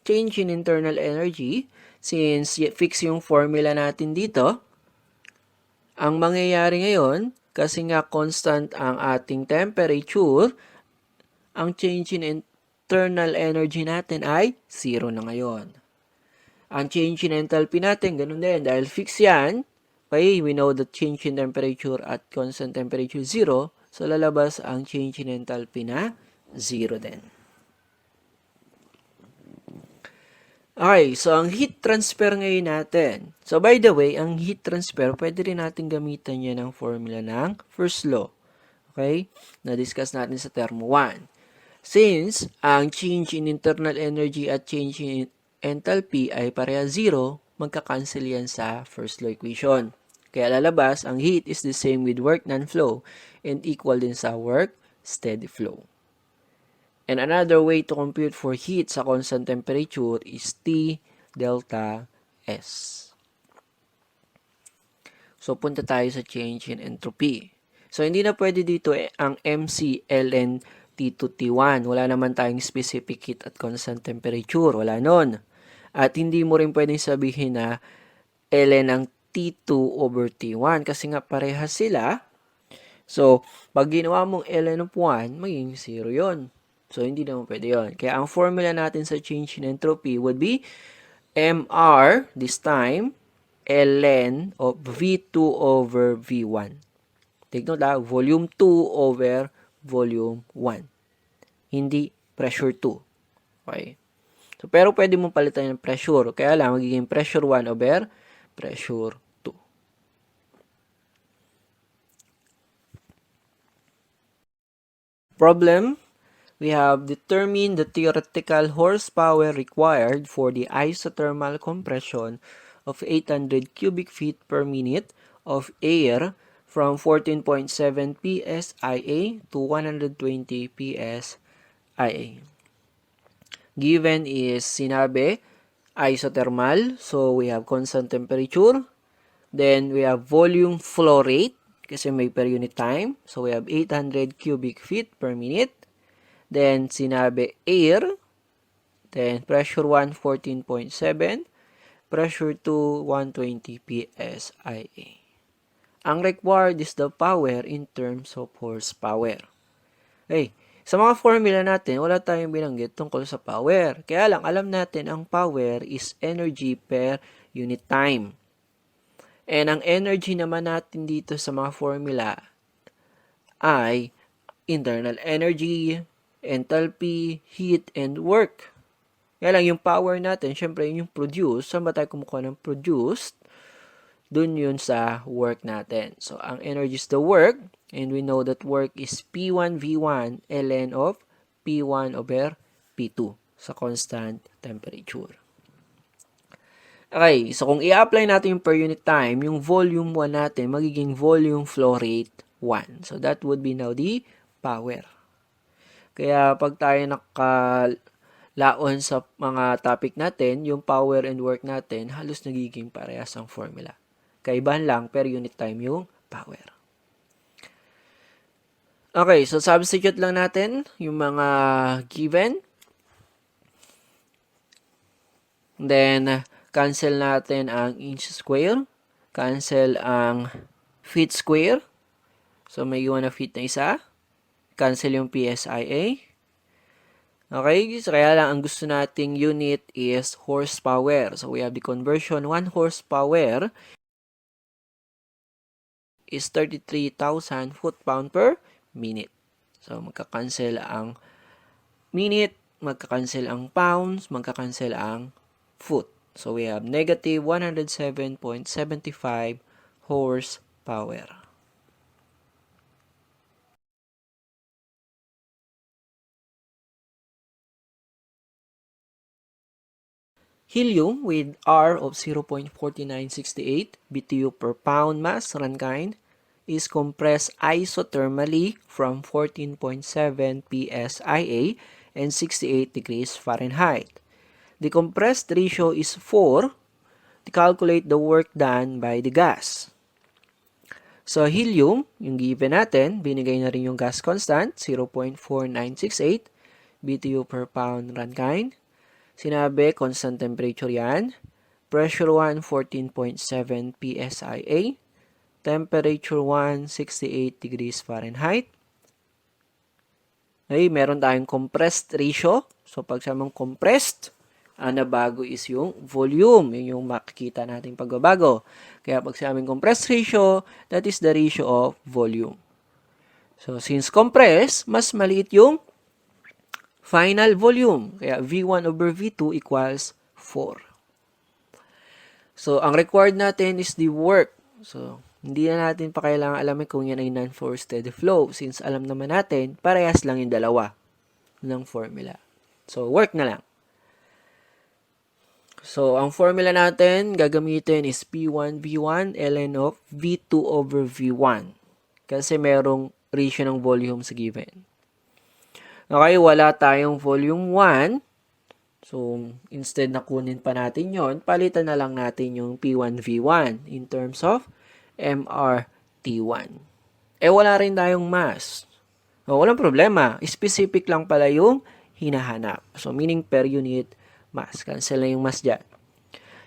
Change in internal energy, since fix yung formula natin dito, ang mangyayari ngayon, kasi nga constant ang ating temperature, ang change in internal energy natin ay 0 na ngayon. Ang change in enthalpy natin, ganun din. Dahil fix yan, okay, we know that change in temperature at constant temperature 0, so lalabas ang change in enthalpy na 0 din. Okay, so ang heat transfer ngayon natin. So by the way, ang heat transfer, pwede rin natin gamitan yan ng formula ng first law. Okay? Na-discuss natin sa term 1. Since ang change in internal energy at change in enthalpy ay pareha 0, magka-cancel yan sa first law equation. Kaya lalabas, ang heat is the same with work non-flow and equal din sa work steady flow. And another way to compute for heat sa constant temperature is T delta S. So, punta tayo sa change in entropy. So, hindi na pwede dito ang MC, ln, T2, T1. Wala naman tayong specific heat at constant temperature. Wala nun. At hindi mo rin pwedeng sabihin na ln ang T2 over T1 kasi nga parehas sila. So, pag ginawa mong ln of 1, magiging 0 yon. So, hindi naman pwede yon. Kaya ang formula natin sa change in entropy would be mr, this time, ln of V2 over V1. Take note lang, volume 2 over volume 1. Hindi pressure 2. Okay? So, pero pwede mong palitan yung pressure. Kaya lang, magiging pressure 1 over pressure 2. Problem, we have determined the theoretical horsepower required for the isothermal compression of 800 cubic feet per minute of air from 14.7 psia to 120 psia. Given is sinabi isothermal, so we have constant temperature. Then we have volume flow rate kasi may per unit time. So we have 800 cubic feet per minute. Then sinabi air. Then pressure 1, 14.7. Pressure 2, 120 psia. Ang required is the power in terms of horsepower. Okay. Sa mga formula natin, wala tayong binanggit tungkol sa power. Kaya lang, alam natin ang power is energy per unit time. And ang energy naman natin dito sa mga formula ay internal energy, enthalpy, heat, and work. Kaya lang yung power natin, syempre yung produce. Saan ba tayo kumukuha ng produced? Dun yun sa work natin. So, ang energy is the work. And we know that work is P1 V1 ln of P1 over P2 sa constant temperature. Okay, so kung i-apply natin yung per unit time, yung volume 1 natin, magiging volume flow rate 1. So, that would be now the power. Kaya, pag tayo nakalaon sa mga topic natin, yung power and work natin, halos nagiging parehas ang formula. Kaibahan lang, per unit time yung power. Okay, so substitute lang natin yung mga given. Then, cancel natin ang inch square. Cancel ang feet square. So, may iwan na feet na isa. Cancel yung PSIA. Okay, so kaya lang ang gusto nating unit is horsepower. So, we have the conversion. 1 horsepower is 33,000 foot-pound per minute. So, magka-cancel ang minute, magka-cancel ang pounds, magka-cancel ang foot. So, we have negative 107.75 horsepower. Helium with R of 0.4968 BTU per pound mass Rankine is compressed isothermally from 14.7 psia and 68 degrees Fahrenheit. The compressed ratio is 4 to calculate the work done by the gas. So, helium, yung given natin, binigay na rin yung gas constant, 0.4968 BTU per pound Rankine. Sinabi, constant temperature yan. Pressure 1, 14.7 psia. Temperature 1, 68 degrees Fahrenheit. Okay, meron tayong compressed ratio. So, pag samang compressed, ang nabago is yung volume. Yun yung makikita natin pagbabago. Kaya pag samang compressed ratio, that is the ratio of volume. So, since compressed, mas maliit yung final volume. Kaya V1 over V2 equals 4. So, ang required natin is the work. So, hindi na natin pa kailangan alamin kung yan ay non-force steady flow since alam naman natin, parehas lang yung dalawa ng formula. So, work na lang. So, ang formula natin gagamitin is P1 V1 ln of V2 over V1. Kasi merong ratio ng volume sa given. Okay, wala tayong volume 1. So, instead na kunin pa natin yon, palitan na lang natin yung P1V1 in terms of MRT1. Wala rin tayong mass. So, walang problema. Specific lang pala yung hinahanap. So, meaning per unit mass. Cancel na yung mass dyan.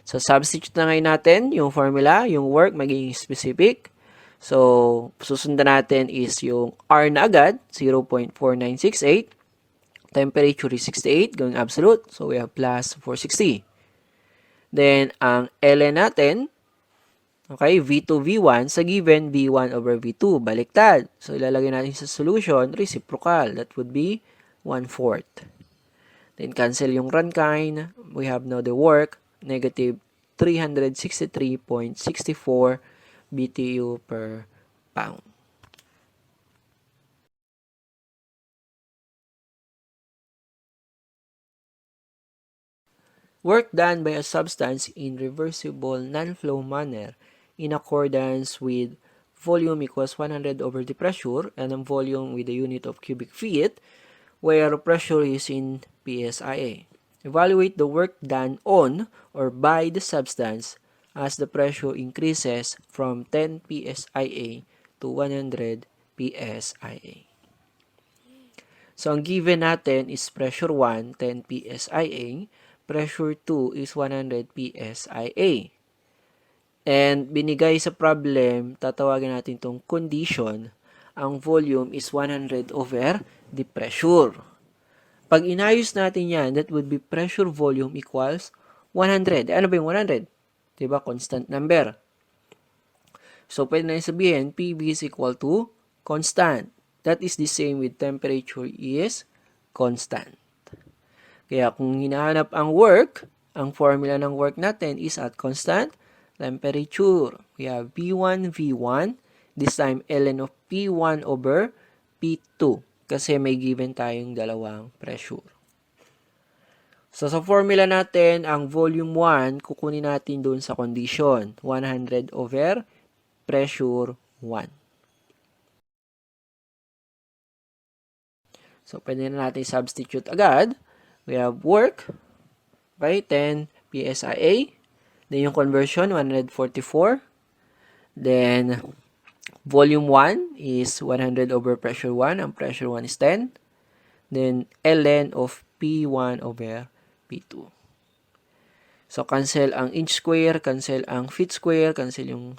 So, substitute na ngayon natin yung formula, yung work magiging specific. So, susundan natin is yung R na agad, 0.4968. Temperature is 68, going absolute. So, we have plus 460. Then, ang ln natin, okay, V2, V1, sa given, V1 over V2, baliktad. So, ilalagay natin sa solution, reciprocal. That would be 1/4. Then, cancel yung Rankine. We have now the work, negative 363.64 BTU per pound. Work done by a substance in reversible non-flow manner in accordance with volume equals 100 over the pressure and ang volume with the unit of cubic feet where pressure is in psia. Evaluate the work done on or by the substance as the pressure increases from 10 psia to 100 psia. So, ang given natin is pressure 1, 10 psia. Pressure 2 is 100 psia. And binigay sa problem, tatawagin natin itong condition. Ang volume is 100 over the pressure. Pag inayos natin yan, that would be pressure volume equals 100. Ano ba yung 100? Diba? Constant number. So, pwede na sabihin, PV is equal to constant. That is the same with temperature is constant. Kaya kung hinahanap ang work, ang formula ng work natin is at constant temperature. We have P1, V1. This time, ln of P1 over P2. Kasi may given tayong dalawang pressure. So, sa formula natin, ang volume 1, kukunin natin doon sa condition. 100 over pressure 1. So, pwede na natin substitute agad. We have work, okay, 10 psia. Then, yung conversion, 144. Then, volume 1 is 100 over pressure 1. Ang pressure 1 is 10. Then, ln of P1 over P2. So, cancel ang inch square, cancel ang feet square, cancel yung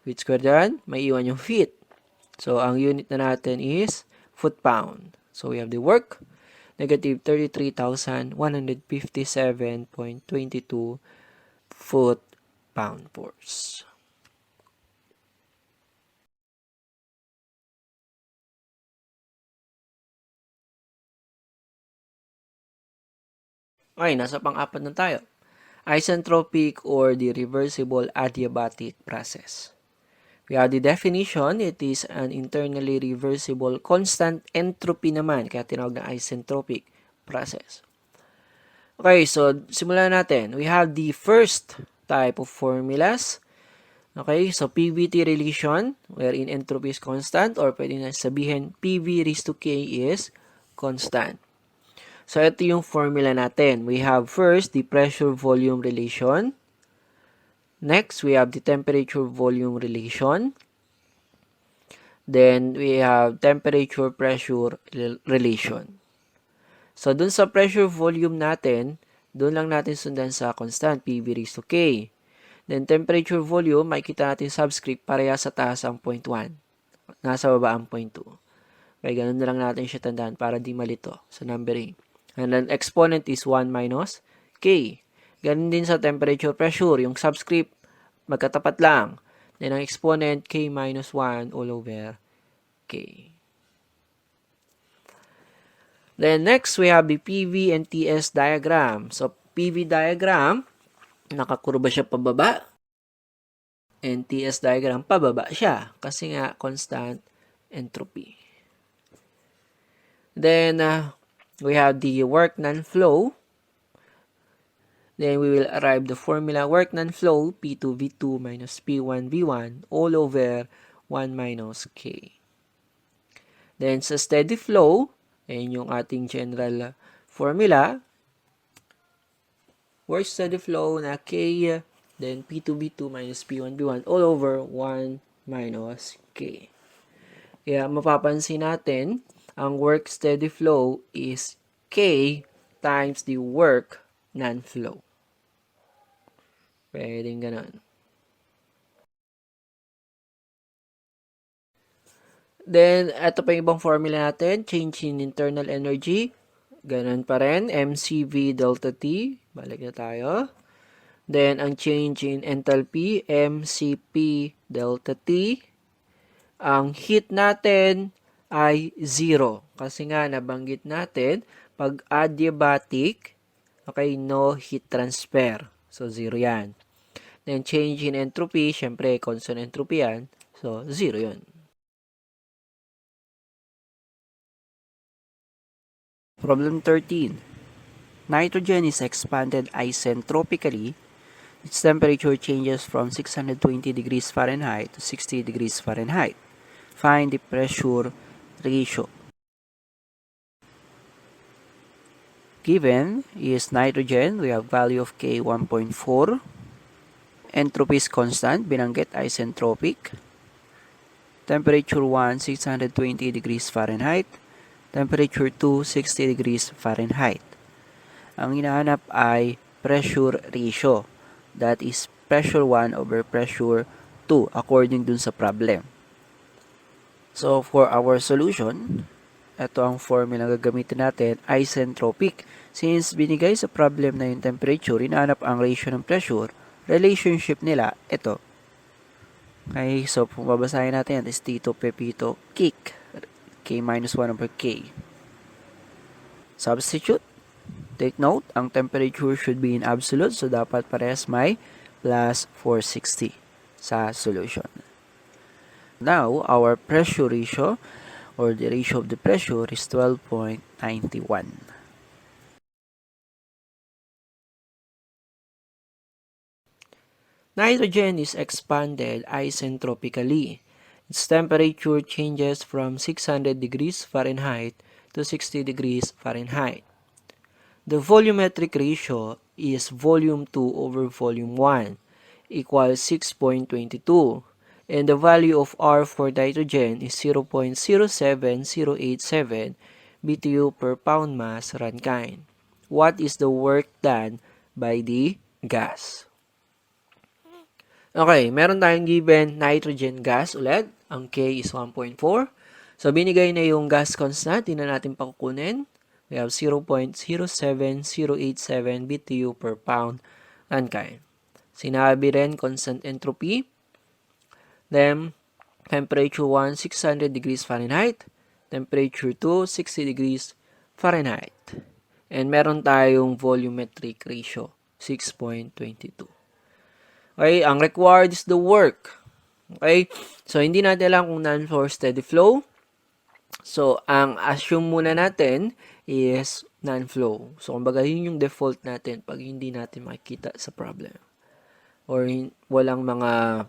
feet square dyan. May iwan yung feet. So, ang unit na natin is foot-pound. So, we have the work, negative 33,157.22 foot-pound force. Okay, nasa pang-apat na tayo. isentropic or the reversible adiabatic process. We have the definition, it is an internally reversible constant entropy naman, kaya tinawag na isentropic process. Okay, so simulan natin. We have the first type of formulas. Okay, so PVT relation, wherein entropy is constant, or pwede na sabihin PV raised to K is constant. So, ito yung formula natin. We have first, the pressure-volume relation. Next, we have the temperature-volume relation. Then, we have temperature-pressure relation. So, dun sa pressure-volume natin, dun lang natin sundan sa constant, PV raised to K. Then, temperature-volume, makikita natin subscript, pareha sa taas ang 0.1. Nasa baba ang 0.2. Kaya ganun na lang natin siya tandaan para di malito sa numbering. And then, exponent is 1 minus K. Ganun din sa temperature pressure. Yung subscript, magkatapat lang. Then, ang exponent, K minus 1 all over K. Then, next, we have the PV and TS diagram. So, PV diagram, nakakurba siya pababa. And TS diagram, pababa siya. Kasi nga, constant entropy. Then, we have the work non-flow. Then, we will arrive the formula work non-flow, P2V2 minus P1V1 all over 1 minus K. Then, sa steady flow, ayan yung ating general formula. Work steady flow na K, then P2V2 minus P1V1 all over 1 minus K. Kaya, mapapansin natin, ang work steady flow is K times the work non-flow. Pwedeng ganun. Then, ito pa yung ibang formula natin. Change in internal energy. Ganun pa rin. mcv delta T. Balik na tayo. Then, ang change in enthalpy, mcp delta T. Ang heat natin ay 0. Kasi nga, nabanggit natin, pag adiabatic, okay, no heat transfer. So, 0 yan. Then, change in entropy, syempre, constant entropy yan. So, 0 yun. Problem 13. Nitrogen is expanded isentropically. Its temperature changes from 620 degrees Fahrenheit to 60 degrees Fahrenheit. Find the pressure ratio. Given is nitrogen, we have value of K 1.4. Entropy is constant, binanggit isentropic. Temperature 1, 620 degrees Fahrenheit. Temperature 2, 60 degrees Fahrenheit. Ang hinahanap ay pressure ratio. That is pressure 1 over pressure 2 according dun sa problem. So, for our solution, ito ang formula na gagamitin natin, isentropic. Since binigay sa problem na yung temperature, hinahanap ang ratio ng pressure, relationship nila, ito. Okay, so kung babasahin natin, is Tito Pepito Kick. K minus 1 over K. Substitute. Take note, ang temperature should be in absolute, so dapat parehas may plus 460 sa solution. Now, our pressure ratio, or the ratio of the pressure, is 12.91. Nitrogen is expanded isentropically. Its temperature changes from 600 degrees Fahrenheit to 60 degrees Fahrenheit. The volumetric ratio is volume 2 over volume 1 equals 6.22, and the value of R for nitrogen is 0.07087 BTU per pound mass Rankine. What is the work done by the gas? Okay, meron tayong given nitrogen gas ulit. Ang K is 1.4. So, binigay na yung gas constant. Hindi na natin pakukunin. We have 0.07087 BTU per pound Rankine. Sinabi rin constant entropy. Then, temperature 1, 600 degrees Fahrenheit. Temperature 2, 60 degrees Fahrenheit. And meron tayong volumetric ratio 6.22. Okay, ang required is the work. Okay, so hindi natin alam kung non-flow or steady flow. So, ang assume muna natin is non-flow. So, kumbaga, yun yung default natin pag hindi natin makikita sa problem. Or walang mga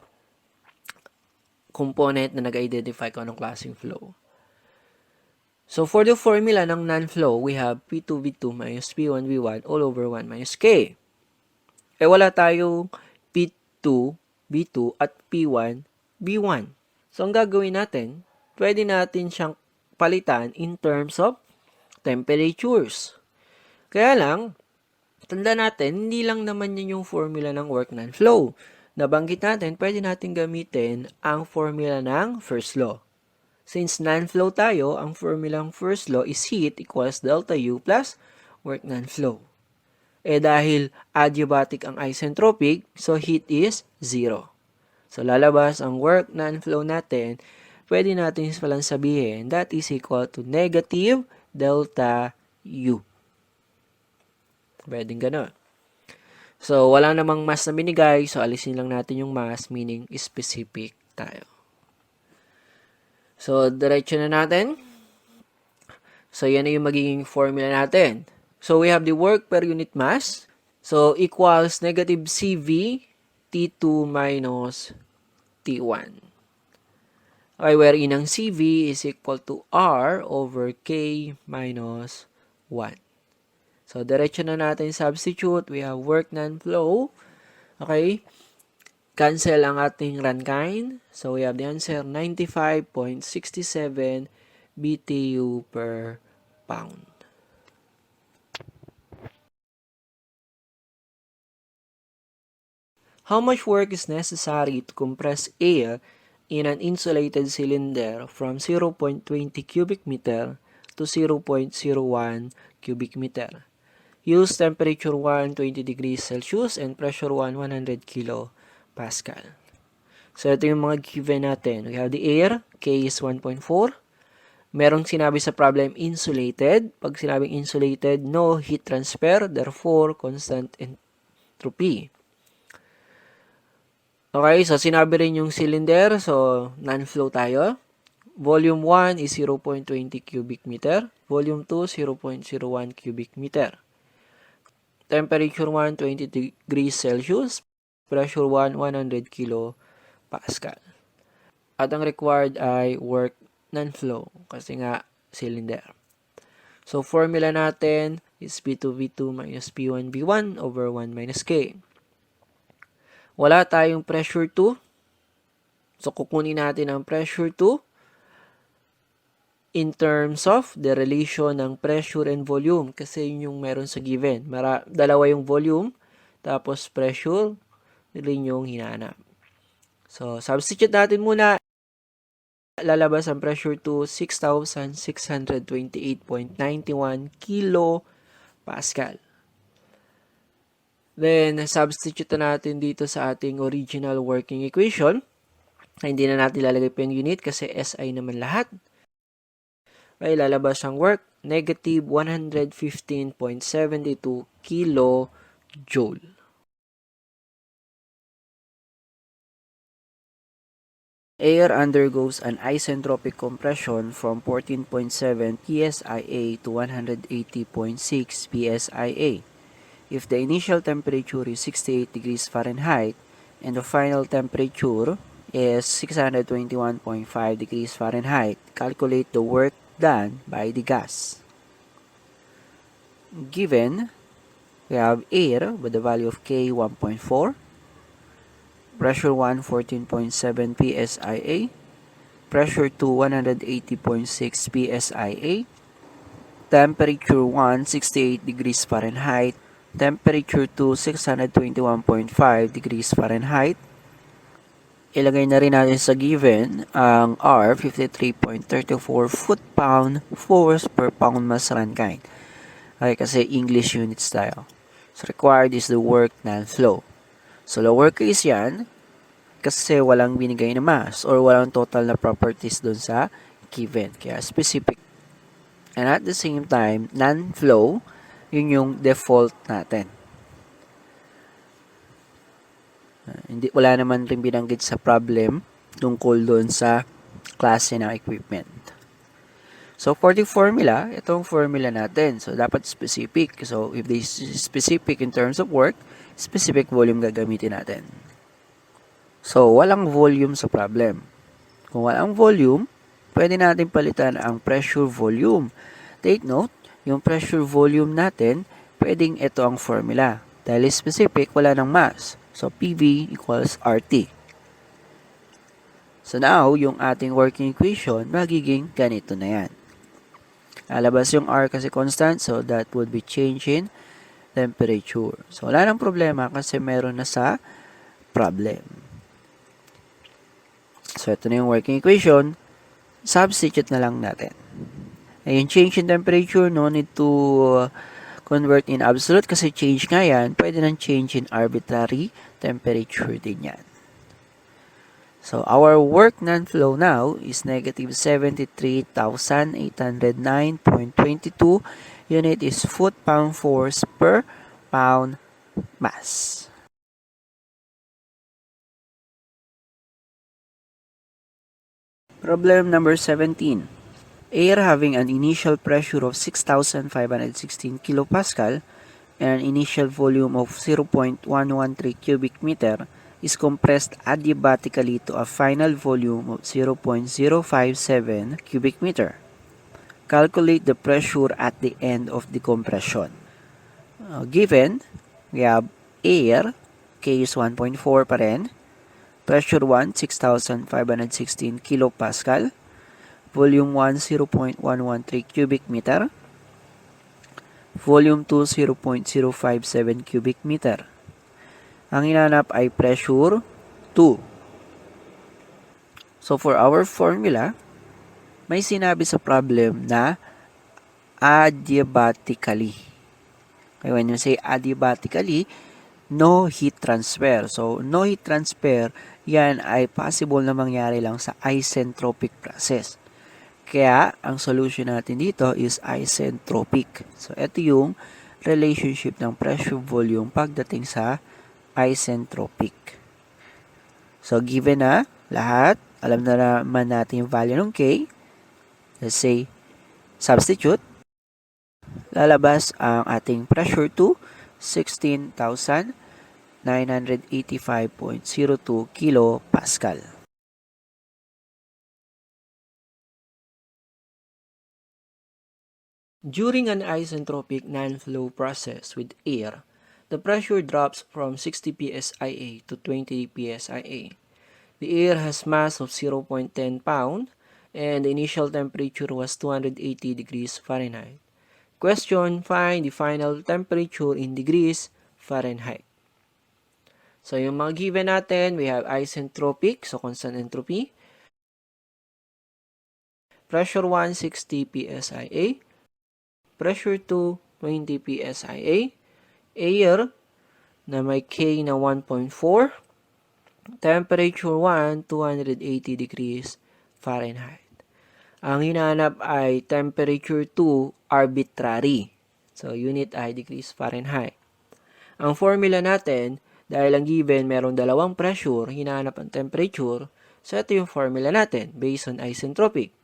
component na nag-identify kung anong klaseng flow. So, for the formula ng non-flow, we have P2V2 minus P1V1 all over 1 minus K. Wala tayong P2V2 at P1V1. So, ang gagawin natin, pwede natin siyang palitan in terms of temperatures. Kaya lang, tanda natin, hindi lang naman yan yung formula ng work non-flow. Nabanggit natin, pwede natin gamitin ang formula ng first law. Since non-flow tayo, ang formula ng first law is heat equals delta U plus work non-flow. Dahil adiabatic ang isentropic, so heat is 0. So, lalabas ang work non-flow natin, pwede natin palang sabihin that is equal to negative delta U. Pwedeng ganun. So, wala namang mass na binigay, so alisin lang natin yung mass, meaning specific tayo. So, diretso na natin. So, yan na yung magiging formula natin. So, we have the work per unit mass. So, equals negative CV T2 minus T1. Okay, wherein ang CV is equal to R over K minus 1. So, diretso na natin substitute. We have work non-flow. Okay. Cancel ang ating run-kind. So, we have the answer 95.67 BTU per pound. How much work is necessary to compress air in an insulated cylinder from 0.20 cubic meter to 0.01 cubic meter? Use temperature 1, 20 degrees Celsius and pressure 1, 100 kilo Pascal. So, ito yung mga given natin. We have the air, K is 1.4. Merong sinabi sa problem, insulated. Pag sinabing insulated, no heat transfer, therefore, constant entropy. Okay, so sinabi rin yung cylinder, so non-flow tayo. Volume 1 is 0.20 cubic meter. Volume 2, 0.01 cubic meter. Temperature 1, 20 degrees Celsius. Pressure 1, 100 kilo Pascal. At ang required ay work non-flow kasi nga cylinder. So, formula natin is P2V2 minus P1V1 over 1 minus K. Wala tayong pressure 2. So, kukunin natin ang pressure 2 in terms of the relation ng pressure and volume kasi yun yung meron sa given. Dalawa yung volume, tapos pressure, rin yung hinanap. So, substitute natin muna. Lalabas ang pressure to 6,628.91 kilo Pascal. Then, substitute na natin dito sa ating original working equation. Hindi na natin lalagay pa yung unit kasi SI naman lahat. Okay, lalabas ang work, negative 115.72 kilo joule. Air undergoes an isentropic compression from 14.7 psia to 180.6 psia. If the initial temperature is 68 degrees Fahrenheit and the final temperature is 621.5 degrees Fahrenheit, calculate the work done by the gas. Given, we have air with the value of K 1.4, pressure 1 14.7 psia, pressure 2 180.6 psia, temperature 1 68 degrees Fahrenheit, temperature 2 621.5 degrees Fahrenheit. Ilagay na rin natin sa given ang R 53.34 foot-pound force per pound mass run-kind. Okay, kasi English units tayo. So, required is the work non-flow. So, lower case yan kasi walang binigay na mass or walang total na properties dun sa given. Kaya specific. And at the same time, non-flow, yun yung default natin. Wala naman rin binanggit sa problem tungkol doon sa klase ng equipment. So, for the formula, itong formula natin. So, dapat specific. So, if this is specific in terms of work, specific volume gagamitin natin. So, walang volume sa problem. Kung walang volume, pwede natin palitan ang pressure volume. Take note, yung pressure volume natin, pwedeng ito ang formula. Dahil specific, wala ng mass. So, PV equals RT. So, now, yung ating working equation, magiging ganito na yan. Alabas yung R kasi constant, so that would be change in temperature. So, wala nang problema kasi meron na sa problem. So, ito na yung working equation. Substitute na lang natin. Yung change in temperature, no need to convert in absolute kasi change nga yan. Pwede nang change in arbitrary temperature din yan. So, our work non-flow now is negative 73,809.22 unit is foot-pound force per pound mass. Problem number 17. Air having an initial pressure of 6,516 kilopascal and an initial volume of 0.113 cubic meter is compressed adiabatically to a final volume of 0.057 cubic meter. Calculate the pressure at the end of the compression. Given, we have air, K is 1.4 pa rin, pressure 1, 6,516 kilopascal, volume 1, 0.113 cubic meter, volume 2, 0.057 cubic meter. Ang hinanap ay pressure 2. So, for our formula, may sinabi sa problem na adiabatically. Okay, when you say adiabatically, no heat transfer. So, no heat transfer, yan ay possible na mangyari lang sa isentropic process. Kaya, ang solution natin dito is isentropic. So, ito yung relationship ng pressure-volume pagdating sa isentropic. So, given na lahat, alam na naman natin yung value ng K. Let's say, substitute. Lalabas ang ating pressure to 16,985.02 kilopascal. During an isentropic non-flow process with air, the pressure drops from 60 psia to 20 psia. The air has mass of 0.10 pound and the initial temperature was 280 degrees Fahrenheit. Question, find the final temperature in degrees Fahrenheit. So, yung mga given natin, we have isentropic, so constant entropy. Pressure 1, 60 psia. Pressure 2, 20 psia. Air na may K na 1.4. Temperature 1, 280 degrees Fahrenheit. Ang hinahanap ay temperature 2, arbitrary. So, unit ay degrees Fahrenheit. Ang formula natin, dahil ang given merong dalawang pressure, hinahanap ang temperature, so ito yung formula natin based on isentropic.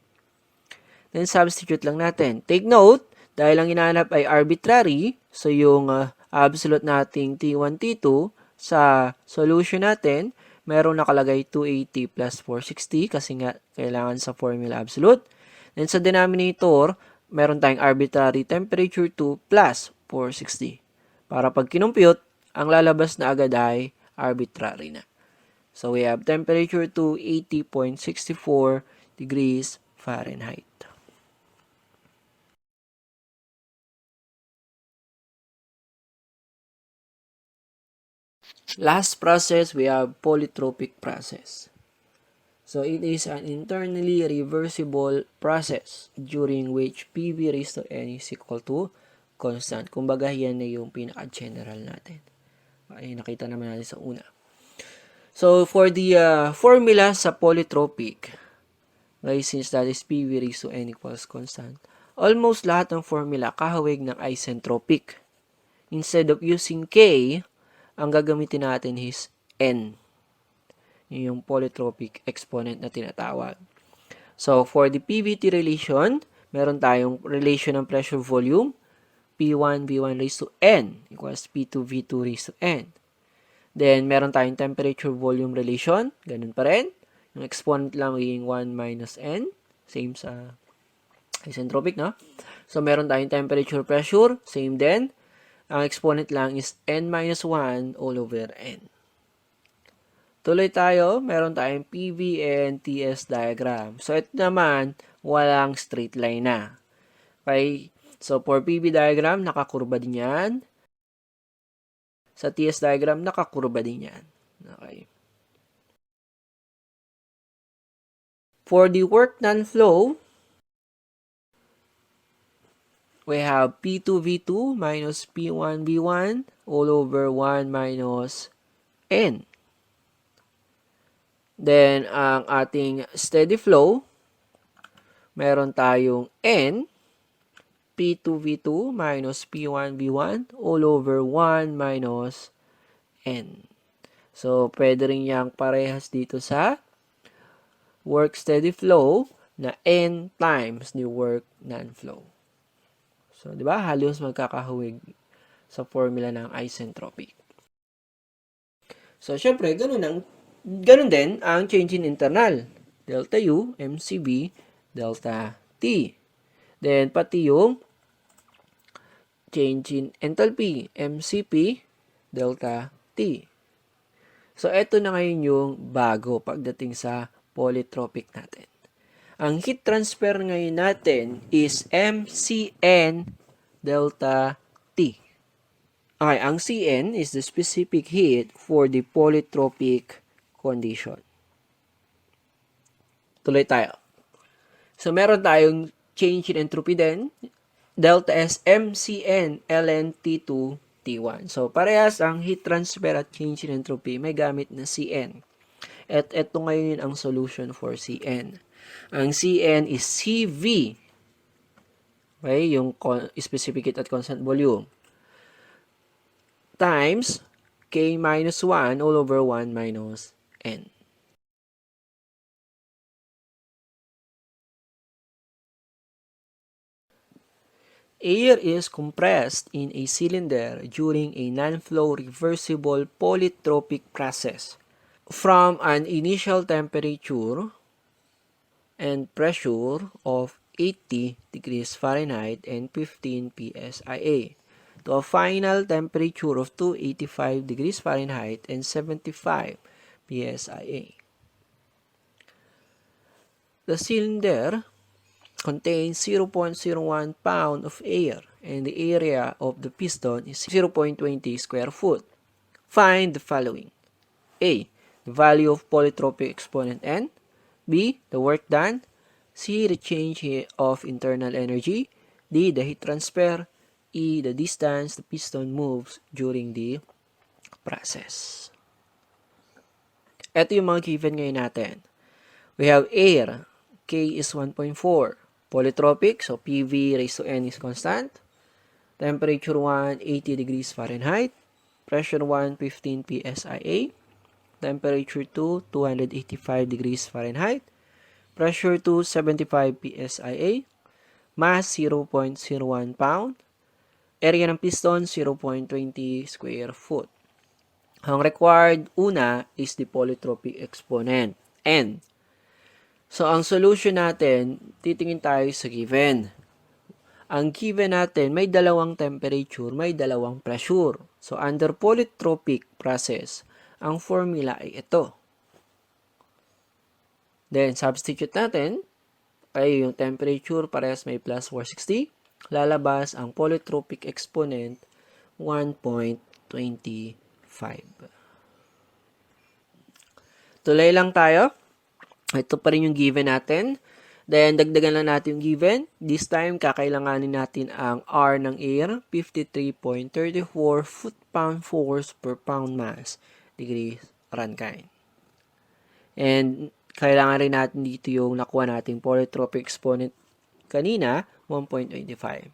Then, substitute lang natin. Take note, dahil ang hinahanap ay arbitrary, so yung absolute nating T1, T2, sa solution natin, merong nakalagay 280 plus 460 kasi nga kailangan sa formula absolute. Then sa denominator, meron tayong arbitrary temperature 2 plus 460. Para pag kinumpute, ang lalabas na agad ay arbitrary na. So we have temperature 2, 80.64 degrees Fahrenheit. Last process, we have polytropic process. So, it is an internally reversible process during which PV raised to n is equal to constant. Kumbaga, yan na yung pinaka-general natin. Ay, nakita naman natin sa una. So, for the formula sa polytropic, okay, since that is PV raised to n equals constant, almost lahat ng formula kahawig ng isentropic. Instead of using K, ang gagamitin natin is N. Yung polytropic exponent na tinatawag. So, for the PVT relation, meron tayong relation ng pressure volume, P1 V1 raised to N equals P2 V2 raised to N. Then, meron tayong temperature volume relation, ganun pa rin. Yung exponent lang magiging 1 minus N, same sa isentropic, no? So, meron tayong temperature pressure, same din. Ang exponent lang is N minus 1 all over N. Tuloy tayo, meron tayong PV and TS diagram. So, ito naman, walang straight line na. Okay? So, for PV diagram, nakakurba din yan. Sa TS diagram, nakakurba din yan. Okay. For the work done flow, we have P2V2 minus P1V1 all over 1 minus N. Then, ang ating steady flow, meron tayong N, P2V2 minus P1V1 all over 1 minus N. So, pwede rin yang parehas dito sa work steady flow na N times the work non-flow. So, di ba? Halos magkakahuwig sa formula ng isentropic. So, syempre, ganun din ang change in internal. Delta U, MCB, delta T. Then, pati yung change in enthalpy, MCP, delta T. So, eto na ngayon yung bago pagdating sa polytropic natin. Ang heat transfer ngayon natin is MCN delta T. Okay, ang CN is the specific heat for the polytropic condition. Tuloy tayo. So, meron tayong change in entropy din. Delta S MCN ln T2 T1. So, parehas ang heat transfer at change in entropy may gamit na CN. At ito ngayon ang solution for CN. Ang CN is CV. Okay, yung specific heat at constant volume. Times K minus 1 all over 1 minus N. Air is compressed in a cylinder during a non-flow reversible polytropic process. From an initial temperature and pressure of 80 degrees Fahrenheit and 15 psia to a final temperature of 285 degrees Fahrenheit and 75 psia. The cylinder contains 0.01 pound of air and the area of the piston is 0.20 square foot. Find the following. A. The value of polytropic exponent N. B. The work done. C. The change of internal energy. D. The heat transfer. E. The distance the piston moves during the process. Ito yung mga given ngayon natin. We have air. K is 1.4. Polytropic, so PV raised to N is constant. Temperature 1, 80 degrees Fahrenheit. Pressure 1, 15 psia. Temperature 2, 285 degrees Fahrenheit. Pressure 2, 75 psia. Mass 0.01 pound. Area ng piston 0.20 square foot. Ang required una is the polytropic exponent, N. So, ang solution natin, titingin tayo sa given. Ang given natin, may dalawang temperature, may dalawang pressure. So, under polytropic process, ang formula ay ito. Then, substitute natin, ay yung temperature, parehas may plus 460. Lalabas ang polytropic exponent, 1.25. Tuloy lang tayo. Ito pa rin yung given natin. Then, dagdagan lang natin yung given. This time, kakailanganin natin ang R ng air, 53.34 foot-pound force per pound mass, degrees Rankine. And, kailangan rin natin dito yung nakuha nating polytropic exponent kanina, 1.25.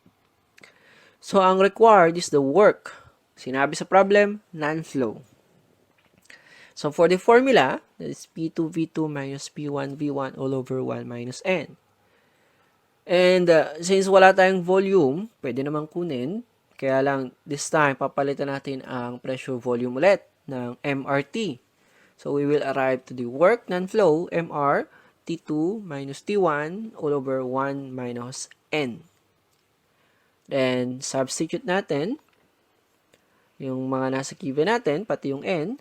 So, ang required is the work. Sinabi sa problem, non-flow. So for the formula, that is P2V2 minus P1V1 all over 1 minus N. And since wala tayong volume, pwede naman kunin. Kaya lang, this time, papalitan natin ang pressure volume ulit ng MRT. So we will arrive to the work non-flow, MR, T2 minus T1 all over 1 minus N. Then, substitute natin yung mga nasa given natin, pati yung N.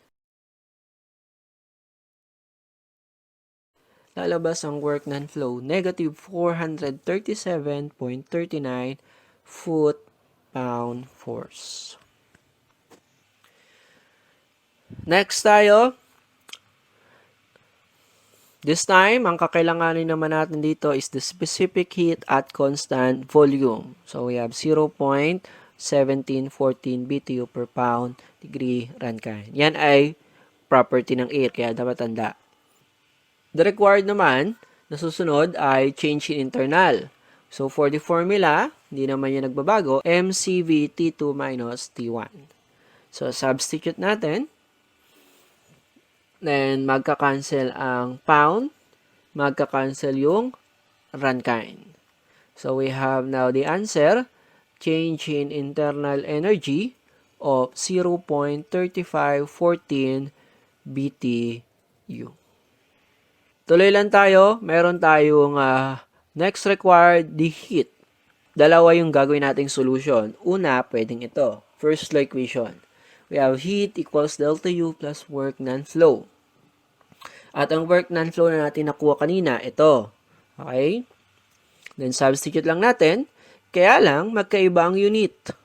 Lalabas ang work non-flow, negative 437.39 foot-pound force. Next tayo. This time, ang kakailanganin naman natin dito is the specific heat at constant volume. So, we have 0.1714 BTU per pound degree Rankine. Yan ay property ng air, kaya dapat tanda. The required naman na susunod ay change in internal. So, for the formula, hindi naman yan nagbabago, MCV T2 minus T1. So, substitute natin. Then, magka-cancel ang pound, magka-cancel yung Rankine. So, we have now the answer, change in internal energy of 0.3514 BTU. Tuloy lang tayo. Meron tayong next required, the heat. Dalawa yung gagawin nating solution. Una, pwedeng ito. First law equation. We have heat equals delta U plus work non-flow. At ang work non-flow na natin nakuha kanina, ito. Okay? Then, substitute lang natin. Kaya lang, magkaiba ang unit.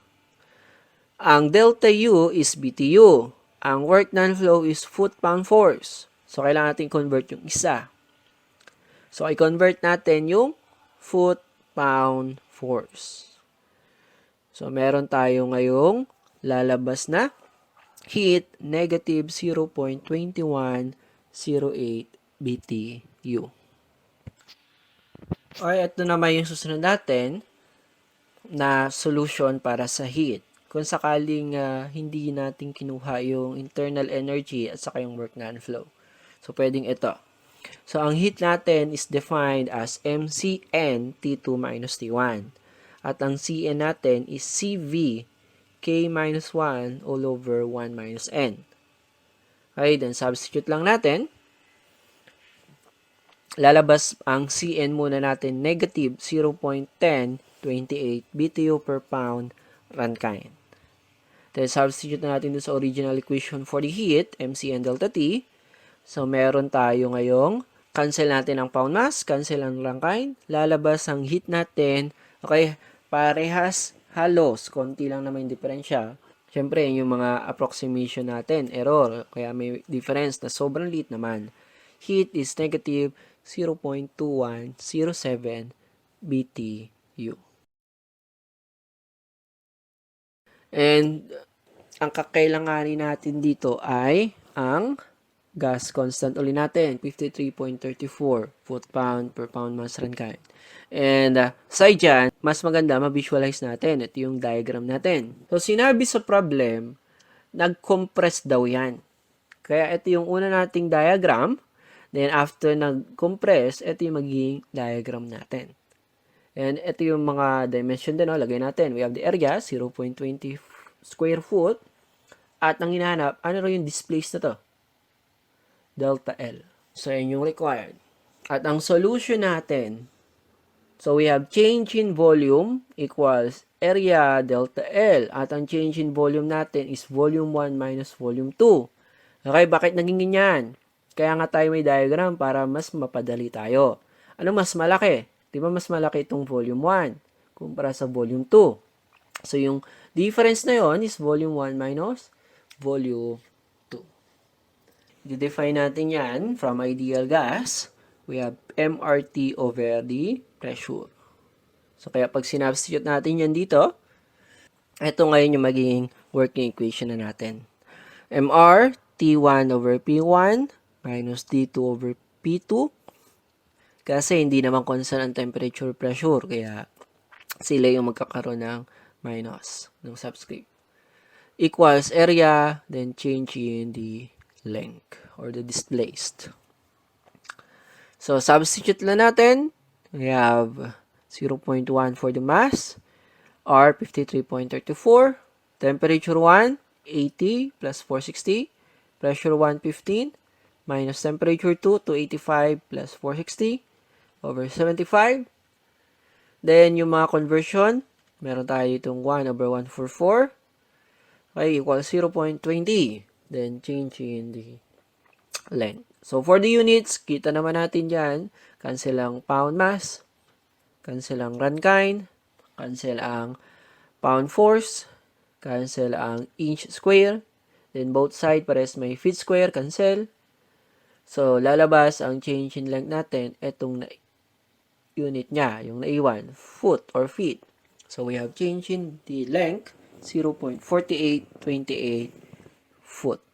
Ang delta U is BTU. Ang work non-flow is foot-pound force. So, kailangan natin convert yung isa. So, i-convert natin yung foot-pound force. So, meron tayo ngayong lalabas na heat, negative 0.2108 BTU. Okay, ito naman yung susunod natin na solution para sa heat. Kung sakaling hindi natin kinuha yung internal energy at saka yung work non-flow. So, pwedeng ito. So, ang heat natin is defined as MCN T2 minus T1. At ang CN natin is CV K minus 1 all over 1 minus N. Okay, then substitute lang natin. Lalabas ang CN muna natin, negative 0.1028 BTU per pound Rankine. Then substitute na natin sa original equation for the heat, MCN delta T. So, meron tayo ngayong, cancel natin ang pound mass, cancel ang Rankine. Lalabas ang heat natin. Okay, parehas halos, konti lang naman yung diferensya. Siyempre, yung mga approximation natin, error. Kaya may difference na sobrang liit naman. Heat is negative 0.2107 BTU. And, ang kakailanganin natin dito ay ang gas constant ulit natin, 53.34 foot-pound per pound mass Rankine. And side dyan, mas maganda ma-visualize natin. Ito yung diagram natin. So, sinabi sa problem, nag-compress daw yan. Kaya ito yung una nating diagram. Then, after nag-compress, ito yung magiging diagram natin. And ito yung mga dimension din. Lagay natin. We have the area, 0.20 square foot. At ang hinahanap, ano rin yung displaced na to? Delta L. So, yan yung required. At ang solution natin, so we have change in volume equals area delta L. At ang change in volume natin is volume 1 minus volume 2. Okay, bakit naging ganyan? Kaya nga tayo may diagram para mas mapadali tayo. Ano mas malaki? Di ba mas malaki itong volume 1 kumpara sa volume 2? So, yung difference na yon is volume 1 minus volume 2. I-define natin yan from ideal gas. We have MRT over the pressure. So, kaya pag sinubstitute natin yan dito, ito ngayon yung magiging working equation na natin. MR, T1 over P1 minus T2 over P2. Kasi hindi naman constant ang temperature pressure, kaya sila yung magkakaroon ng minus, ng subscript. Equals area, then change in the length or the displaced. So, substitute lang natin. We have 0.1 for the mass, R 53.34, temperature 1, 80 plus 460, pressure 1, 15, minus temperature 2, 285 plus 460 over 75. Then, yung mga conversion, meron tayo itong 1 over 144, okay, equals 0.20. Then, change in the length. So, for the units, kita naman natin dyan, cancel ang pound mass, cancel ang Rankine, cancel ang pound force, cancel ang inch square, then both side pares may feet square, cancel. So, lalabas ang change in length natin, etong unit niya, yung naiwan, foot or feet. So, we have change in the length, 0.4828 foot.